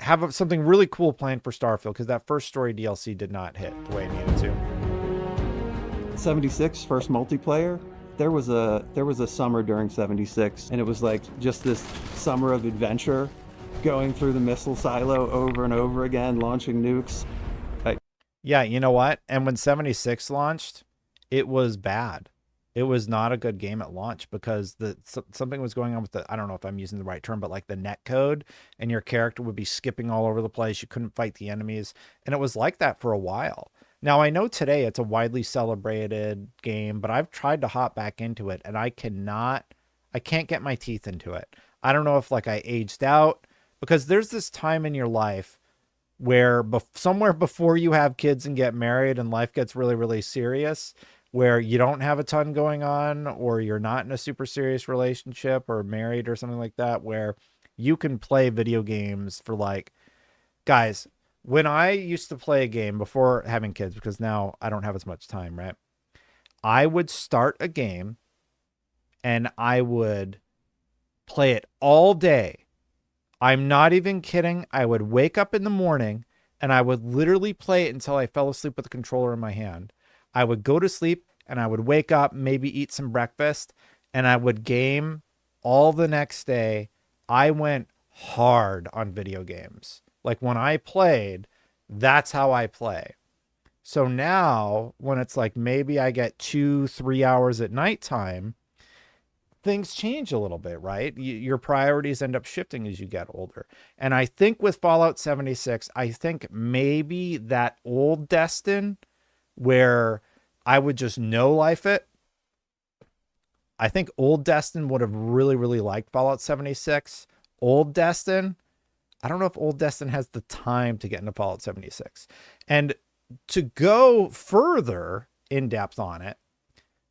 have something really cool planned for Starfield, because that first story DLC did not hit the way it needed to. 76 first multiplayer. There was a summer during 76, and it was like just this summer of adventure, going through the missile silo over and over again, launching nukes. Yeah, you know what? And when 76 launched, it was bad. It was not a good game at launch, because something was going on with I don't know if I'm using the right term, but like the net code, and your character would be skipping all over the place. You couldn't fight the enemies. And it was like that for a while. Now, I know today it's a widely celebrated game, but I've tried to hop back into it, and I can't get my teeth into it. I don't know if like I aged out, because there's this time in your life where somewhere before you have kids and get married and life gets really, really serious, where you don't have a ton going on, or you're not in a super serious relationship or married or something like that, where you can play video games for like, guys, when I used to play a game before having kids, because now I don't have as much time, right? I would start a game and I would play it all day. I'm not even kidding. I would wake up in the morning and I would literally play it until I fell asleep with the controller in my hand. I would go to sleep and I would wake up, maybe eat some breakfast, and I would game all the next day. I went hard on video games. Like when I played, that's how I play. So now when it's like maybe I get 2-3 hours at nighttime, things change a little bit, right? Your priorities end up shifting as you get older. And I think with Fallout 76, I think maybe that old Destin, where I would just no life it, I think old Destin would have really, really liked Fallout 76. Old Destin, I don't know if old Destin has the time to get into Fallout 76. And to go further in depth on it,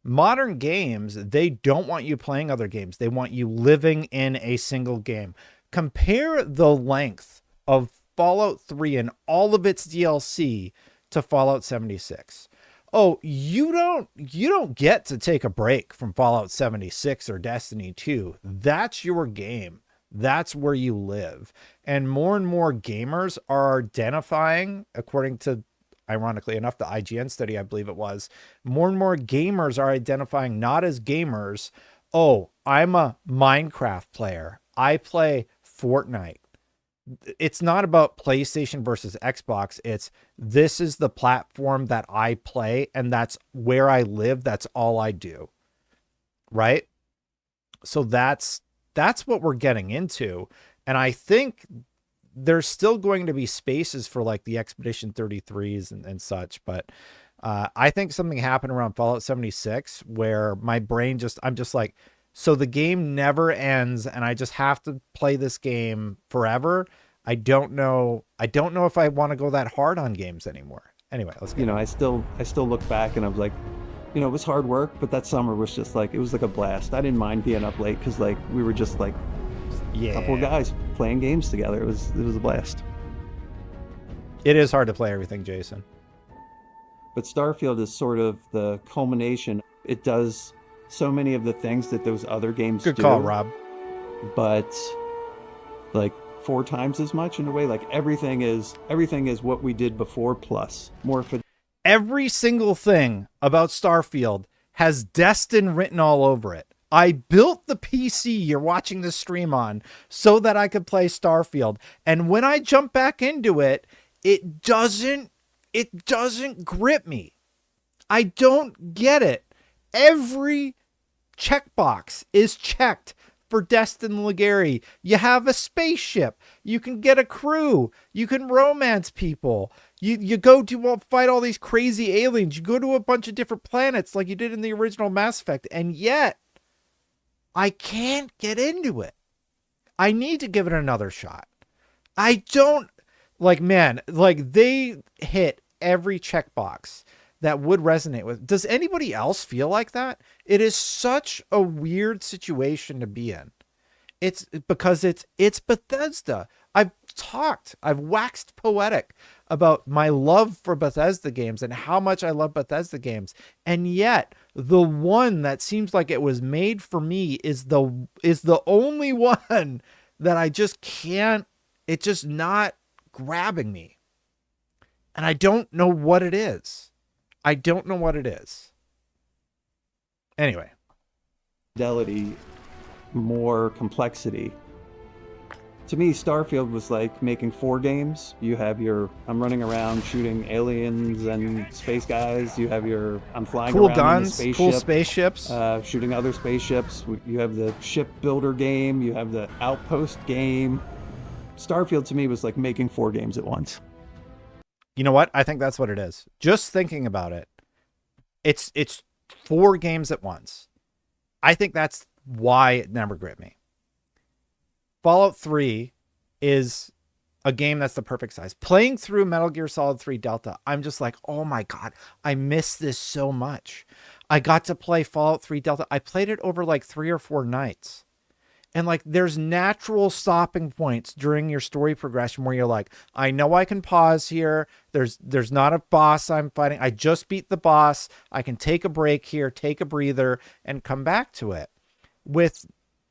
modern games, they don't want you playing other games. They want you living in a single game. compare the length of Fallout 3 and all of its DLC to Fallout 76. Oh, you don't get to take a break from Fallout 76 or Destiny 2. That's your game. That's where you live. And more gamers are identifying, according to, ironically enough, the IGN study, I believe it was, more and more gamers are identifying not as gamers. Oh, I'm a Minecraft player. I play Fortnite. It's not about PlayStation versus Xbox. It's, this is the platform that I play, and that's where I live. That's all I do. Right? So that's what we're getting into. And I think there's still going to be spaces for like the Expedition 33s and such. But I think something happened around Fallout 76 where my brain I'm just like, so the game never ends and I just have to play this game forever. I don't know if I want to go that hard on games anymore. Anyway, let's get I still look back and I was like, it was hard work, but that summer was just like, it was like a blast. I didn't mind being up late because like we were just like a couple of guys playing games together. It was a blast. It is hard to play everything, Jason. But Starfield is sort of the culmination. It does so many of the things that those other games do. Good call, Rob. But like 4 times as much in a way. Like everything is what we did before plus more for. Every single thing about Starfield has Destin written all over it. I built the PC you're watching the stream on so that I could play Starfield. And when I jump back into it, it doesn't grip me. I don't get it. Every checkbox is checked for Destin Legary. You have a spaceship. You can get a crew. You can romance people. You go to fight all these crazy aliens. You go to a bunch of different planets like you did in the original Mass Effect. And yet, I can't get into it. I need to give it another shot. I don't, they hit every checkbox that would resonate with. Does anybody else feel like that? It is such a weird situation to be in. It's because it's Bethesda. I've waxed poetic about my love for Bethesda games and how much I love Bethesda games. And yet the one that seems like it was made for me is the only one that I just can't, it's just not grabbing me. And I don't know what it is. Anyway. Fidelity, more complexity. To me, Starfield was like making 4 games. You have I'm running around shooting aliens and space guys. You have I'm flying cool around guns, in a spaceship, cool spaceships, shooting other spaceships. You have the ship builder game. You have the outpost game. Starfield to me was like making 4 games at once. You know what? I think that's what it is. Just thinking about it, it's 4 games at once. I think that's why it never gripped me. Fallout 3 is a game that's the perfect size. Playing through Metal Gear Solid 3 Delta, I'm just like, oh my God, I miss this so much. I got to play Fallout 3 Delta. I played it over like 3 or 4 nights. And like, there's natural stopping points during your story progression where you're like, I know I can pause here. There's not a boss I'm fighting. I just beat the boss. I can take a break here, take a breather, and come back to it. With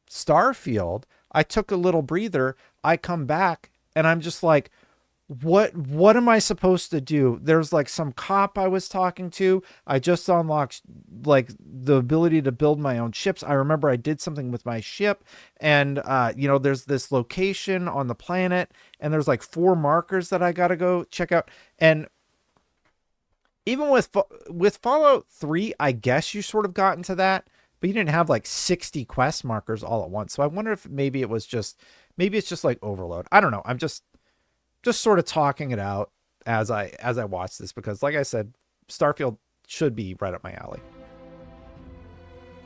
Starfield, I took a little breather. I come back and I'm just like, what am I supposed to do? There's like some cop I was talking to. I just unlocked like the ability to build my own ships. I remember I did something with my ship and, there's this location on the planet and there's like 4 markers that I got to go check out. And even with Fallout 3, I guess you sort of got into that, but you didn't have like 60 quest markers all at once. So I wonder if maybe it's just like overload. I don't know. I'm just sort of talking it out as I watch this, because like I said, Starfield should be right up my alley.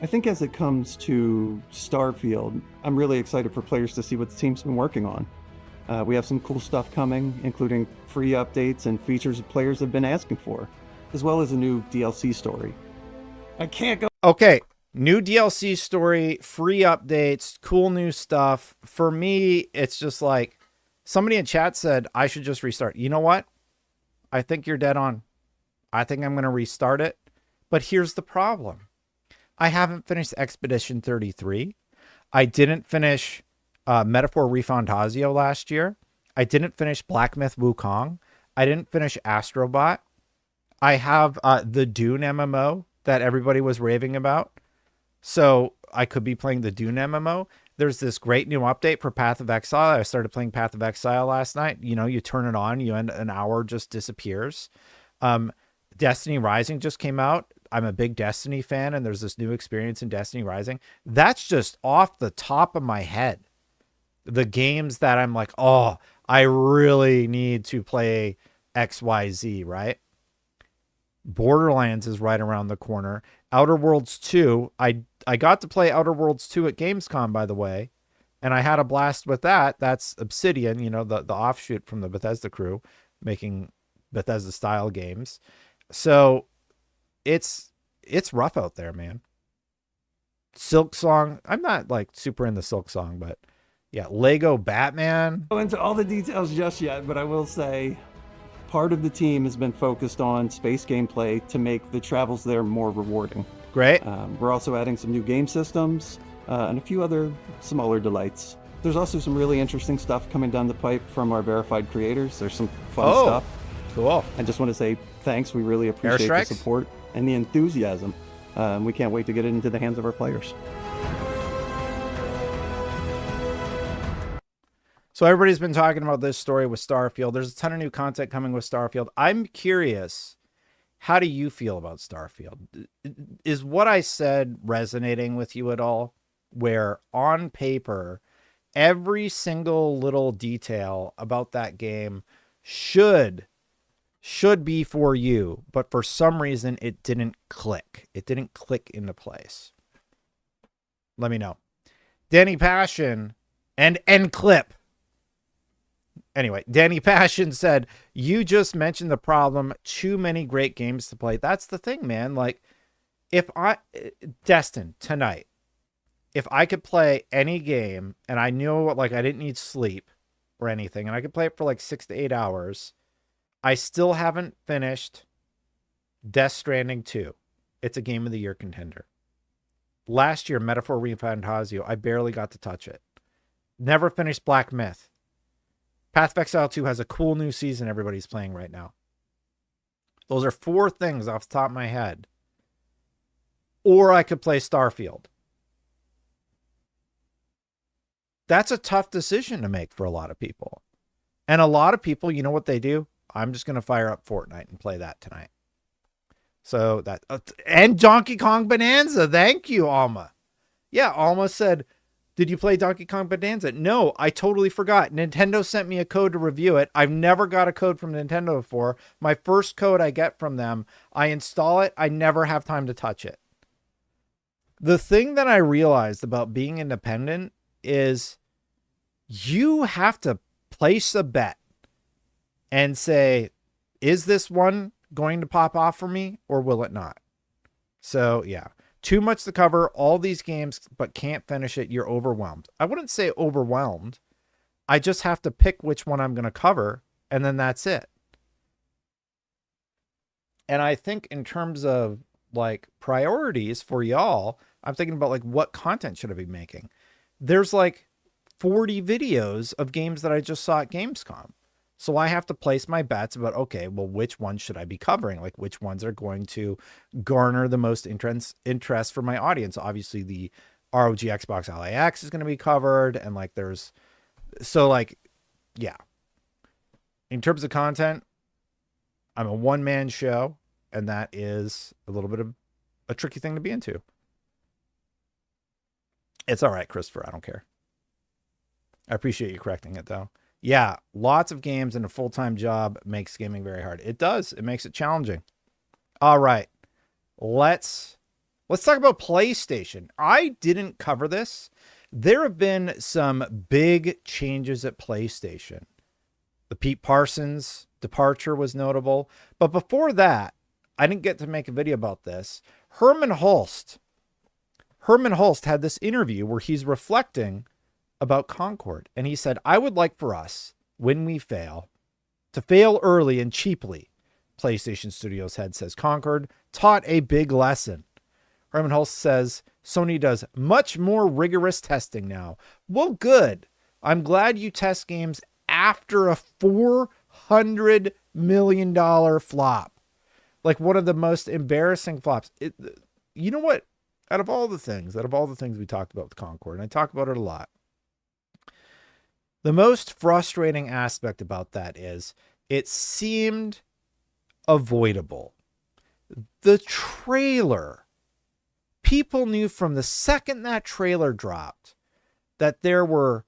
I think as it comes to Starfield, I'm really excited for players to see what the team's been working on. We have some cool stuff coming, including free updates and features that players have been asking for, as well as a new DLC story. I can't go. Okay, New DLC story, free updates, cool new stuff. For me, it's just like somebody in chat said I should just restart. You know what? I think you're dead on. I think I'm going to restart it. But here's the problem. I haven't finished Expedition 33. I didn't finish Metaphor Refantasio last year. I didn't finish Black Myth Wukong. I didn't finish Astrobot. I have the Dune MMO that everybody was raving about. So I could be playing the Dune MMO. There's this great new update for Path of Exile. I started playing Path of Exile last night. You know, you turn it on, you end an hour just disappears. Destiny Rising just came out. I'm a big Destiny fan, and there's this new experience in Destiny Rising. That's just off the top of my head. The games that I'm like, oh, I really need to play XYZ, right? Borderlands is right around the corner. Outer Worlds 2, I got to play Outer Worlds 2 at Gamescom, by the way, and I had a blast with that. That's Obsidian, you know, the offshoot from the Bethesda crew, making Bethesda-style games. So it's rough out there, man. Silk Song, I'm not like super into Silk Song, but yeah, Lego Batman. Go into all the details just yet, but I will say part of the team has been focused on space gameplay to make the travels there more rewarding. Great. We're also adding some new game systems and a few other smaller delights. There's also some really interesting stuff coming down the pipe from our verified creators. There's some fun stuff. Cool. I just want to say thanks. We really appreciate the support and the enthusiasm. We can't wait to get it into the hands of our players. So everybody's been talking about this story with Starfield. There's a ton of new content coming with Starfield. I'm curious, how do you feel about Starfield? Is what I said resonating with you at all? Where on paper, every single little detail about that game should be for you, but for some reason it didn't click. It didn't click into place. Let me know. Danny Passion and end clip. Anyway, Danny Passion said, you just mentioned the problem. Too many great games to play. That's the thing, man. Like, Destin, tonight, if I could play any game and I knew, like, I didn't need sleep or anything, and I could play it for like 6 to 8 hours, I still haven't finished Death Stranding 2. It's a Game of the Year contender. Last year, Metaphor Refantasio, I barely got to touch it. Never finished Black Myth. Path of Exile 2 has a cool new season everybody's playing right now. Those are 4 things off the top of my head. Or I could play Starfield. That's a tough decision to make for a lot of people. And a lot of people, you know what they do? I'm just going to fire up Fortnite and play that tonight. So that, and Donkey Kong Bonanza. Thank you, Alma. Yeah, Alma said, did you play Donkey Kong Bonanza? No, I totally forgot. Nintendo sent me a code to review it. I've never got a code from Nintendo before. My first code I get from them, I install it. I never have time to touch it. The thing that I realized about being independent is you have to place a bet and say, is this one going to pop off for me or will it not? So yeah. Too much to cover, all these games, but can't finish it. You're overwhelmed. I wouldn't say overwhelmed. I just have to pick which one I'm going to cover, and then that's it. And I think in terms of like priorities for y'all, I'm thinking about like what content should I be making? There's like 40 videos of games that I just saw at Gamescom. So I have to place my bets about, okay, well, which ones should I be covering? Like, which ones are going to garner the most interest for my audience? Obviously, the ROG Xbox Ally X is going to be covered. And like, yeah. In terms of content, I'm a one-man show. And that is a little bit of a tricky thing to be into. It's all right, Christopher. I don't care. I appreciate you correcting it, though. Yeah, lots of games and a full-time job makes gaming very hard. It does. It makes it challenging. All right. Let's talk about PlayStation. I didn't cover this. There have been some big changes at PlayStation. The Pete Parsons departure was notable. But before that, I didn't get to make a video about this. Herman Hulst Herman Hulst had this interview where he's reflecting about Concord. And he said, I would like for us, when we fail, to fail early and cheaply. PlayStation Studios head says Concord taught a big lesson. Herman Hulst says Sony does much more rigorous testing now. Well, good. I'm glad you test games after a $400 million flop. Like one of the most embarrassing flops. You know what? Out of all the things we talked about with Concord, and I talk about it a lot, the most frustrating aspect about that is it seemed avoidable. The trailer, people knew from the second that trailer dropped that there were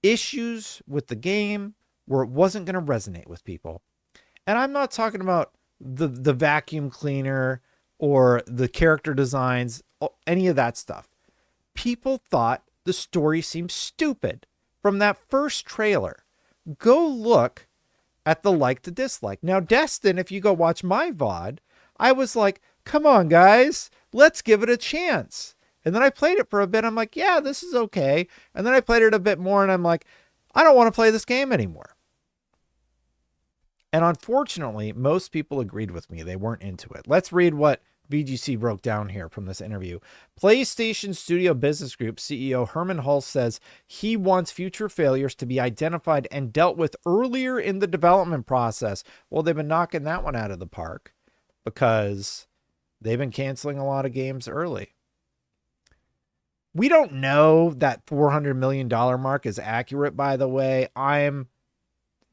issues with the game where it wasn't going to resonate with people. And I'm not talking about the vacuum cleaner or the character designs, any of that stuff. People thought the story seemed stupid from that first trailer. Go look at the like to dislike. Now, Destin, if you go watch my VOD, I was like, come on, guys, let's give it a chance. And then I played it for a bit. I'm like, yeah, this is okay. And then I played it a bit more and I'm like, I don't want to play this game anymore. And unfortunately, most people agreed with me. They weren't into it. Let's read what VGC broke down here from this interview. PlayStation Studio Business Group CEO Herman Hulst says he wants future failures to be identified and dealt with earlier in the development process. Well, they've been knocking that one out of the park because they've been canceling a lot of games early. We don't know that $400 million mark is accurate, by the way.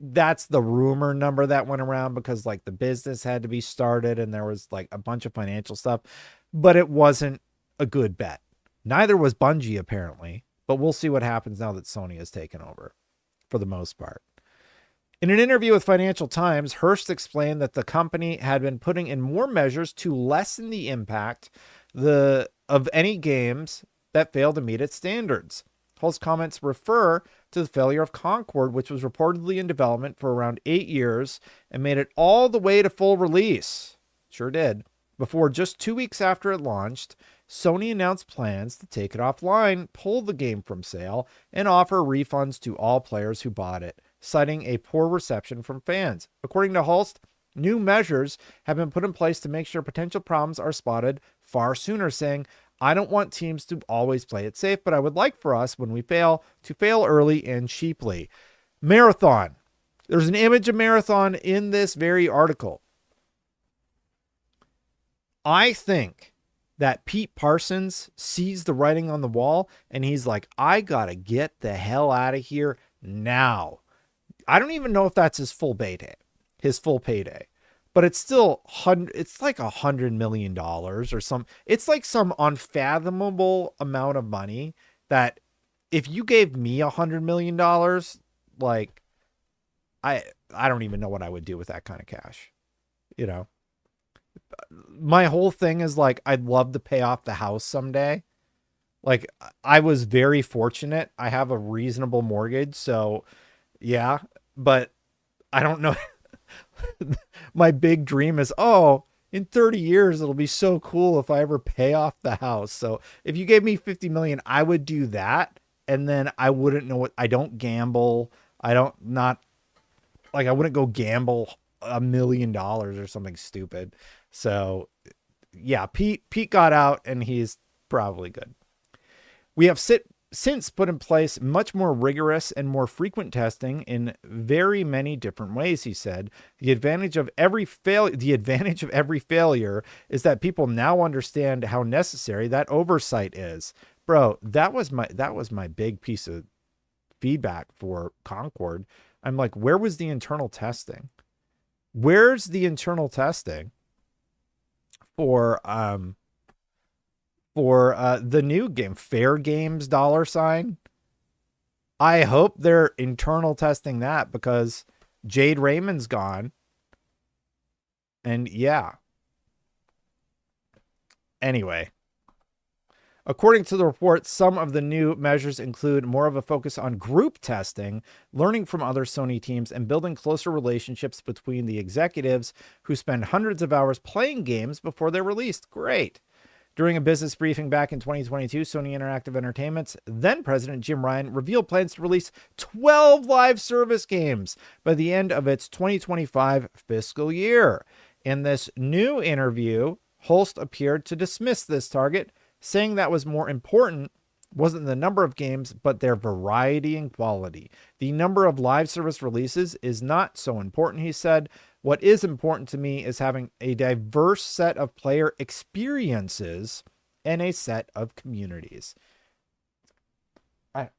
That's the rumor number that went around because like the business had to be started and there was like a bunch of financial stuff, but it wasn't a good bet. Neither was Bungie apparently, but we'll see what happens now that Sony has taken over for the most part. In an interview with Financial Times, Hurst explained that the company had been putting in more measures to lessen the impact of any games that failed to meet its standards. Hull's comments refer to the failure of Concord, which was reportedly in development for around 8 years and made it all the way to full release. Sure did. Before just 2 weeks after it launched, Sony announced plans to take it offline, pull the game from sale, and offer refunds to all players who bought it, citing a poor reception from fans. According to Hulst, new measures have been put in place to make sure potential problems are spotted far sooner, saying, I don't want teams to always play it safe, but I would like for us, when we fail, to fail early and cheaply. Marathon. There's an image of Marathon in this very article. I think that Pete Parsons sees the writing on the wall and he's like, I got to get the hell out of here now. I don't even know if that's his full payday, but it's still it's like $100 million or some, it's like some unfathomable amount of money that if you gave me $100 million, like I don't even know what I would do with that kind of cash. You know, my whole thing is like, I'd love to pay off the house someday. Like I was very fortunate. I have a reasonable mortgage. So yeah, but I don't know. My big dream is, in 30 years, it'll be so cool if I ever pay off the house. So if you gave me 50 million, I would do that. And then I wouldn't know I don't gamble. I wouldn't go gamble $1 million or something stupid. So yeah, Pete got out and he's probably good. We have since put in place much more rigorous and more frequent testing in very many different ways, he said. The advantage of every failure is that people now understand how necessary that oversight is. Bro, that was my big piece of feedback for Concord. I'm like, where was the internal testing? Where's the internal testing for the new game, Fair Games $? I hope they're internal testing that because Jade Raymond's gone. And yeah. Anyway, according to the report, some of the new measures include more of a focus on group testing, learning from other Sony teams, and building closer relationships between the executives who spend hundreds of hours playing games before they're released. Great. During a business briefing back in 2022, Sony Interactive Entertainment's then president Jim Ryan revealed plans to release 12 live service games by the end of its 2025 fiscal year. In this new interview, Holst appeared to dismiss this target, saying that was more important wasn't the number of games, but their variety and quality. The number of live service releases is not so important, he said. What is important to me is having a diverse set of player experiences and a set of communities. I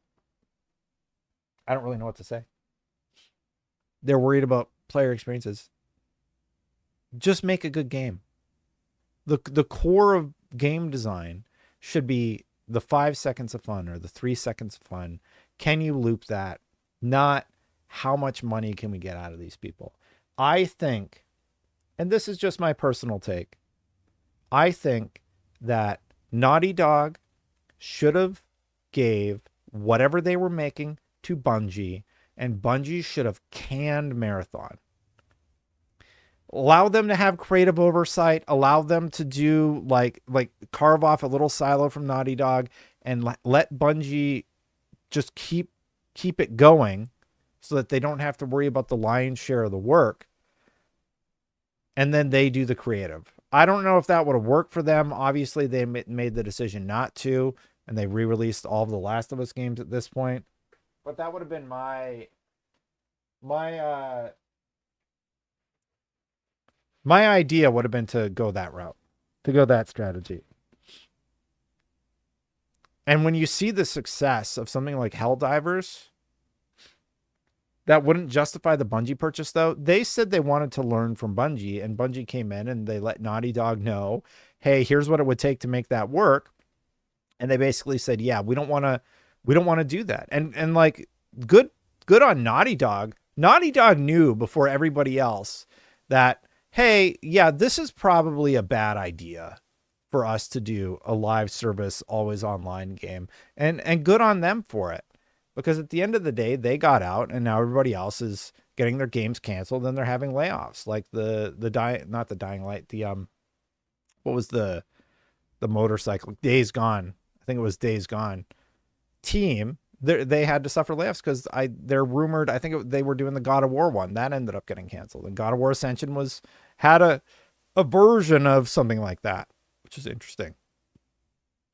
don't really know what to say. They're worried about player experiences. Just make a good game. The core of game design should be the 5 seconds of fun or the 3 seconds of fun. Can you loop that? Not how much money can we get out of these people? I think, and this is just my personal take, I think that Naughty Dog should have gave whatever they were making to Bungie, and Bungie should have canned Marathon. Allow them to have creative oversight, allow them to do like carve off a little silo from Naughty Dog and let Bungie just keep it going so that they don't have to worry about the lion's share of the work. And then they do the creative. I don't know if that would have worked for them. Obviously, they made the decision not to, and they re-released all of the Last of Us games at this point. But that would have been my idea would have been to go that route, to go that strategy. And when you see the success of something like Helldivers, that wouldn't justify the Bungie purchase, though. They said they wanted to learn from Bungie, and Bungie came in and they let Naughty Dog know, hey, here's what it would take to make that work. And they basically said, yeah, we don't want to do that. And like, good on Naughty Dog. Naughty Dog knew before everybody else that, hey, yeah, this is probably a bad idea for us to do a live service, always online game. And good on them for it. Because at the end of the day, they got out, and now everybody else is getting their games canceled, and they're having layoffs. Like not the Dying Light, what was the motorcycle? Days Gone. I think it was Days Gone. Team, they had to suffer layoffs because they're rumored. I think they were doing the God of War one that ended up getting canceled, and God of War Ascension had a version of something like that, which is interesting.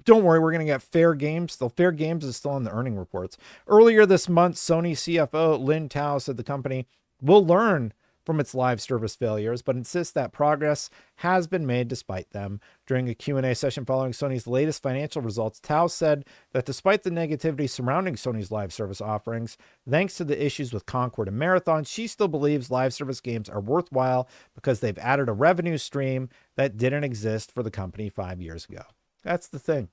Don't worry, we're going to get Fair Games. The Fair Games is still in the earning reports. Earlier this month, Sony CFO Lin Tao said the company will learn from its live service failures, but insists that progress has been made despite them. During a Q&A session following Sony's latest financial results, Tao said that despite the negativity surrounding Sony's live service offerings, thanks to the issues with Concord and Marathon, she still believes live service games are worthwhile because they've added a revenue stream that didn't exist for the company 5 years ago. That's the thing.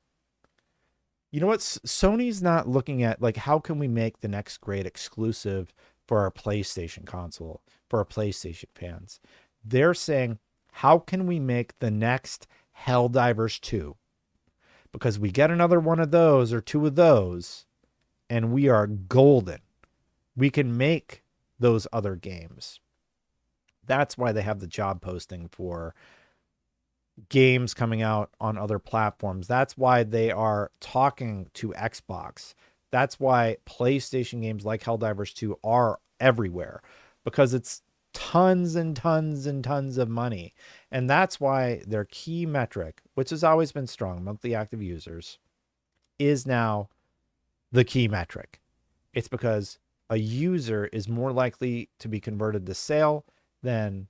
You know what? Sony's not looking at, like, how can we make the next great exclusive for our PlayStation console, for our PlayStation fans? They're saying, how can we make the next Helldivers 2? Because we get another one of those or two of those, and we are golden. We can make those other games. That's why they have the job posting for games coming out on other platforms. That's why they are talking to Xbox. That's why PlayStation games like Helldivers 2 are everywhere, because it's tons and tons and tons of money. And that's why their key metric, which has always been strong, monthly active users, is now the key metric. It's because a user is more likely to be converted to sale than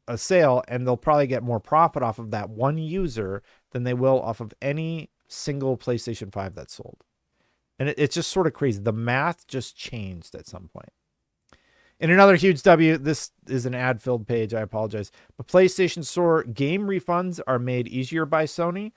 a sale, and they'll probably get more profit off of that one user than they will off of any single PlayStation 5 that's sold. And it's just sort of crazy. The math just changed at some point. In another huge W, this is an ad-filled page, I apologize, but PlayStation Store game refunds are made easier by Sony.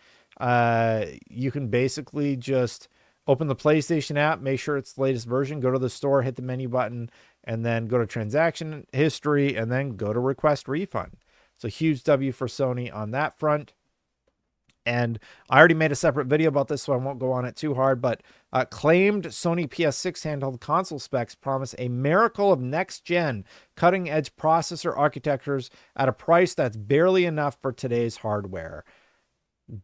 You can basically just open the PlayStation app, make sure it's the latest version, go to the store, hit the menu button, and then go to transaction history, and then go to request refund. So huge W for Sony on that front. And I already made a separate video about this, so I won't go on it too hard, but claimed Sony PS6 handheld console specs promise a miracle of next-gen cutting-edge processor architectures at a price that's barely enough for today's hardware.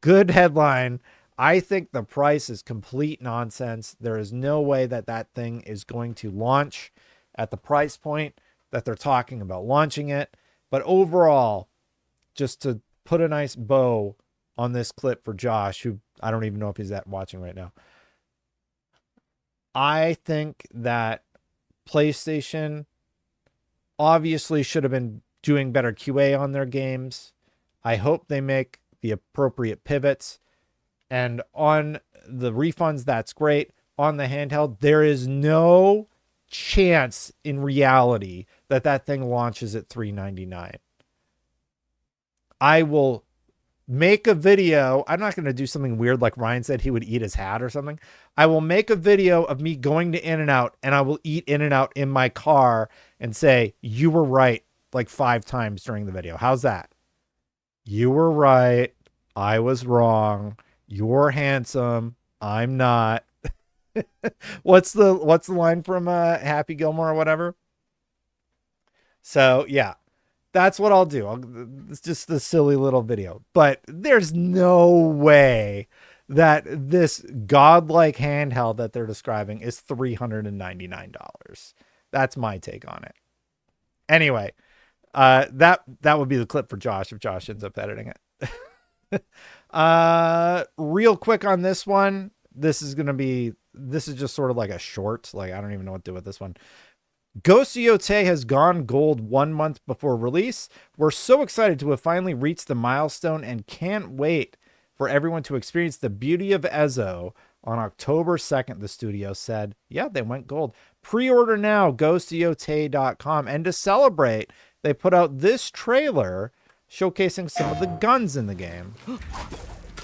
Good headline. I think the price is complete nonsense. There is no way that that thing is going to launch at the price point that they're talking about launching it. But overall, just to put a nice bow on this clip for Josh, who I don't even know if he's watching right now. I think that PlayStation obviously should have been doing better QA on their games. I hope they make the appropriate pivots. And on the refunds, that's great. On the handheld, there is no chance in reality that that thing launches at $399. I will make a video. I'm not going to do something weird like Ryan said he would eat his hat or something. I will make a video of me going to In-N-Out, and I will eat In-N-Out in my car and say, you were right, like 5 times during the video. How's that? You were right. I was wrong. You're handsome. I'm not. What's the line from Happy Gilmore or whatever? So yeah, that's what I'll do. It's just a silly little video, but there's no way that this godlike handheld that they're describing is $399. That's my take on it. Anyway, that would be the clip for Josh if Josh ends up editing it. Real quick on this one. This is just sort of like a short. Like, I don't even know what to do with this one. Ghost of Yotei has gone gold 1 month before release. We're so excited to have finally reached the milestone and can't wait for everyone to experience the beauty of Ezo on October 2nd, the studio said. Yeah, they went gold. Pre-order now, ghostofyotei.com. And to celebrate, they put out this trailer showcasing some of the guns in the game.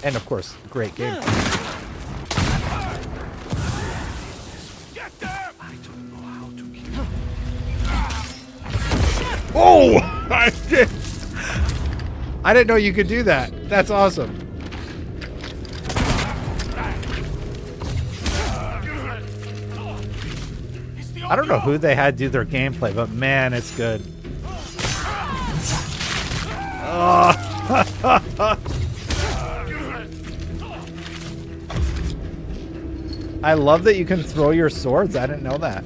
And of course, great game. Oh! I didn't know you could do that. That's awesome. I don't know who they had do their gameplay, but man, it's good. I love that you can throw your swords. I didn't know that.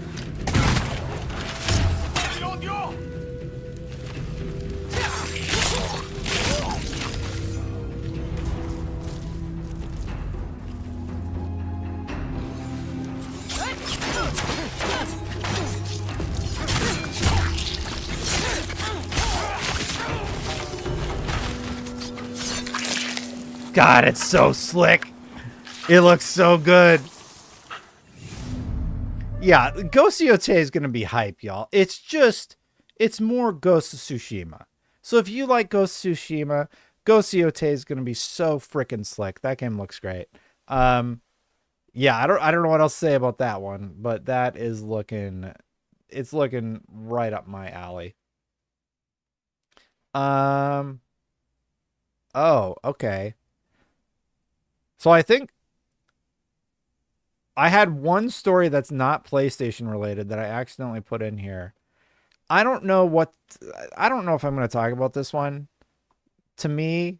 God, it's so slick. It looks so good. Yeah, Ghost of Yotei is going to be hype, y'all. It's more Ghost of Tsushima. So if you like Ghost of Tsushima, Ghost of Yotei is going to be so freaking slick. That game looks great. Yeah, I don't know what else to say about that one, but that is looking right up my alley. Oh, okay. So I think I had one story that's not PlayStation related that I accidentally put in here. I don't know if I'm going to talk about this one. To me,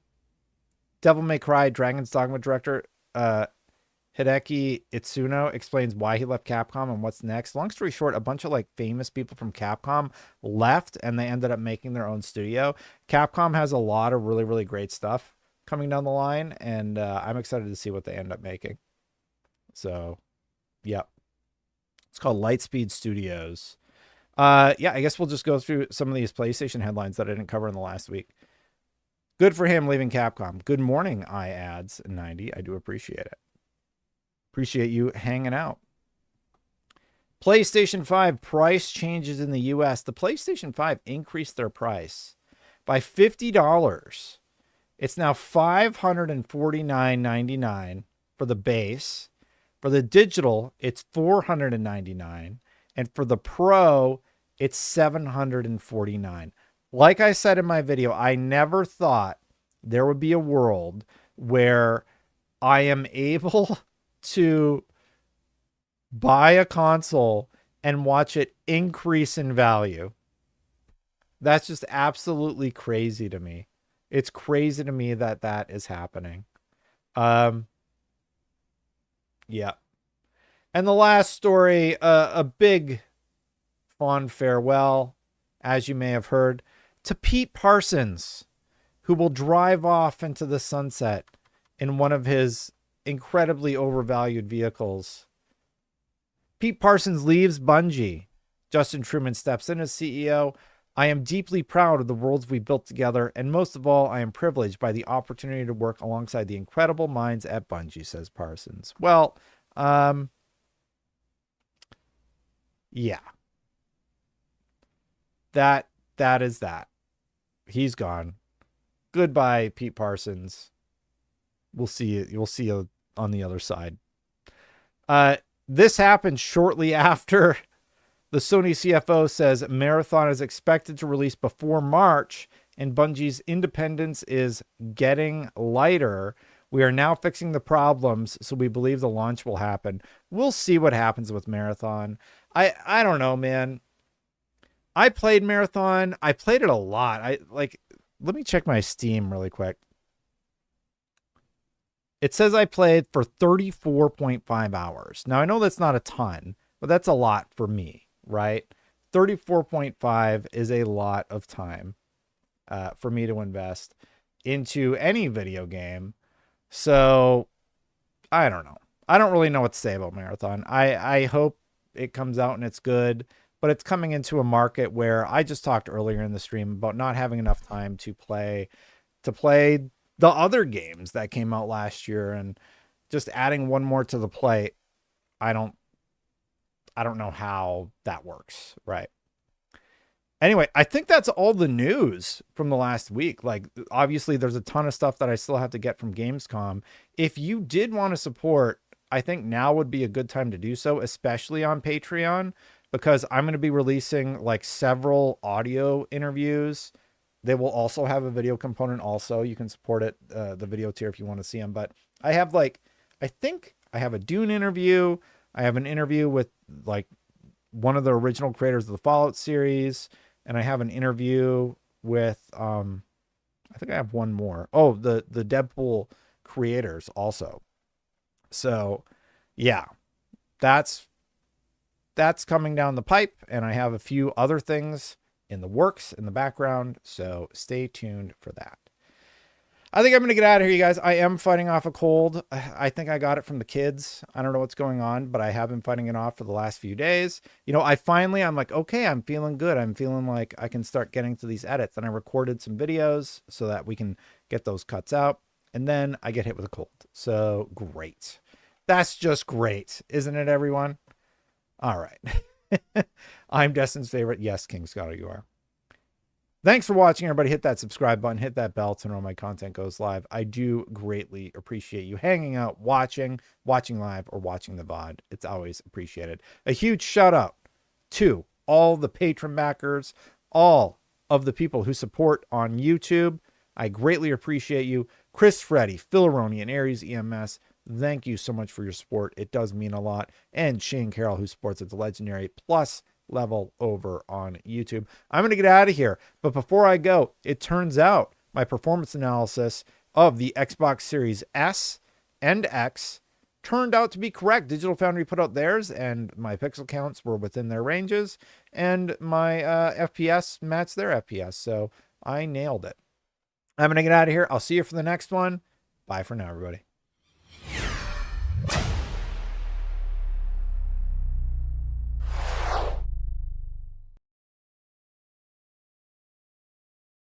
Devil May Cry Dragon's Dogma director Hideki Itsuno explains why he left Capcom and what's next. Long story short, a bunch of like famous people from Capcom left and they ended up making their own studio. Capcom has a lot of really, really great stuff coming down the line, and I'm excited to see what they end up making. So, yep. It's called Lightspeed Studios. Yeah, I guess we'll just go through some of these PlayStation headlines that I didn't cover in the last week. Good for him leaving Capcom. Good morning, iAds90. I do appreciate it. Appreciate you hanging out. PlayStation 5 price changes in the US. The PlayStation 5 increased their price by $50. It's now $549.99 for the base. For the digital, it's $499. And for the Pro, it's $749. Like I said in my video, I never thought there would be a world where I am able to buy a console and watch it increase in value. That's just absolutely crazy to me. It's crazy to me that that is happening. Yeah. And the last story, a big fond farewell, as you may have heard, to Pete Parsons, who will drive off into the sunset in one of his incredibly overvalued vehicles. Pete Parsons leaves Bungie. Justin Truman steps in as CEO. I am deeply proud of the worlds we built together, and most of all, I am privileged by the opportunity to work alongside the incredible minds at Bungie, says Parsons. Well, yeah. That is that. He's gone. Goodbye, Pete Parsons. We'll see you. You'll see you on the other side. This happened shortly after the Sony CFO says Marathon is expected to release before March, and Bungie's independence is getting lighter. We are now fixing the problems, so we believe the launch will happen. We'll see what happens with Marathon. I don't know, man. I played Marathon. I played it a lot. Let me check my Steam really quick. It says I played for 34.5 hours. Now, I know that's not a ton, but that's a lot for me, right? 34.5 is a lot of time for me to invest into any video game. So, I don't know. I don't really know what to say about Marathon. I hope it comes out and it's good, but it's coming into a market where I just talked earlier in the stream about not having enough time to play the other games that came out last year, and just adding one more to the plate. I don't know how that works, right? Anyway, I think that's all the news from the last week. Like, obviously there's a ton of stuff that I still have to get from Gamescom. If you did want to support, I think now would be a good time to do so, especially on Patreon, because I'm going to be releasing like several audio interviews. They will also have a video component also. You can support it, the video tier, if you want to see them. But I have I think I have a Dune interview. I have an interview with like one of the original creators of the Fallout series. And I have an interview with, I think I have one more. Oh, the Deadpool creators also. So yeah, that's coming down the pipe. And I have a few other things in the works, in the background, so stay tuned for that. I think I'm going to get out of here, you guys. I am fighting off a cold. I think I got it from the kids. I don't know what's going on, but I have been fighting it off for the last few days. You know, I'm like, okay, I'm feeling good. I'm feeling like I can start getting to these edits. And I recorded some videos so that we can get those cuts out. And then I get hit with a cold. So great. That's just great. Isn't it, everyone? All right. I'm Destin's favorite. Yes, King Scott, you are. Thanks for watching, everybody. Hit that subscribe button, hit that bell to know when my content goes live. I do greatly appreciate you hanging out, watching live, or watching the VOD. It's always appreciated. A huge shout out to all the patron backers, all of the people who support on YouTube. I greatly appreciate you. Chris Freddy, Philroni, and Aries EMS. Thank you so much for your support. It does mean a lot. And Shane Carroll, who supports at the Legendary Plus level over on YouTube. I'm going to get out of here. But before I go, it turns out my performance analysis of the Xbox Series S and X turned out to be correct. Digital Foundry put out theirs, and my pixel counts were within their ranges, and my FPS matched their FPS. So I nailed it. I'm going to get out of here. I'll see you for the next one. Bye for now, everybody.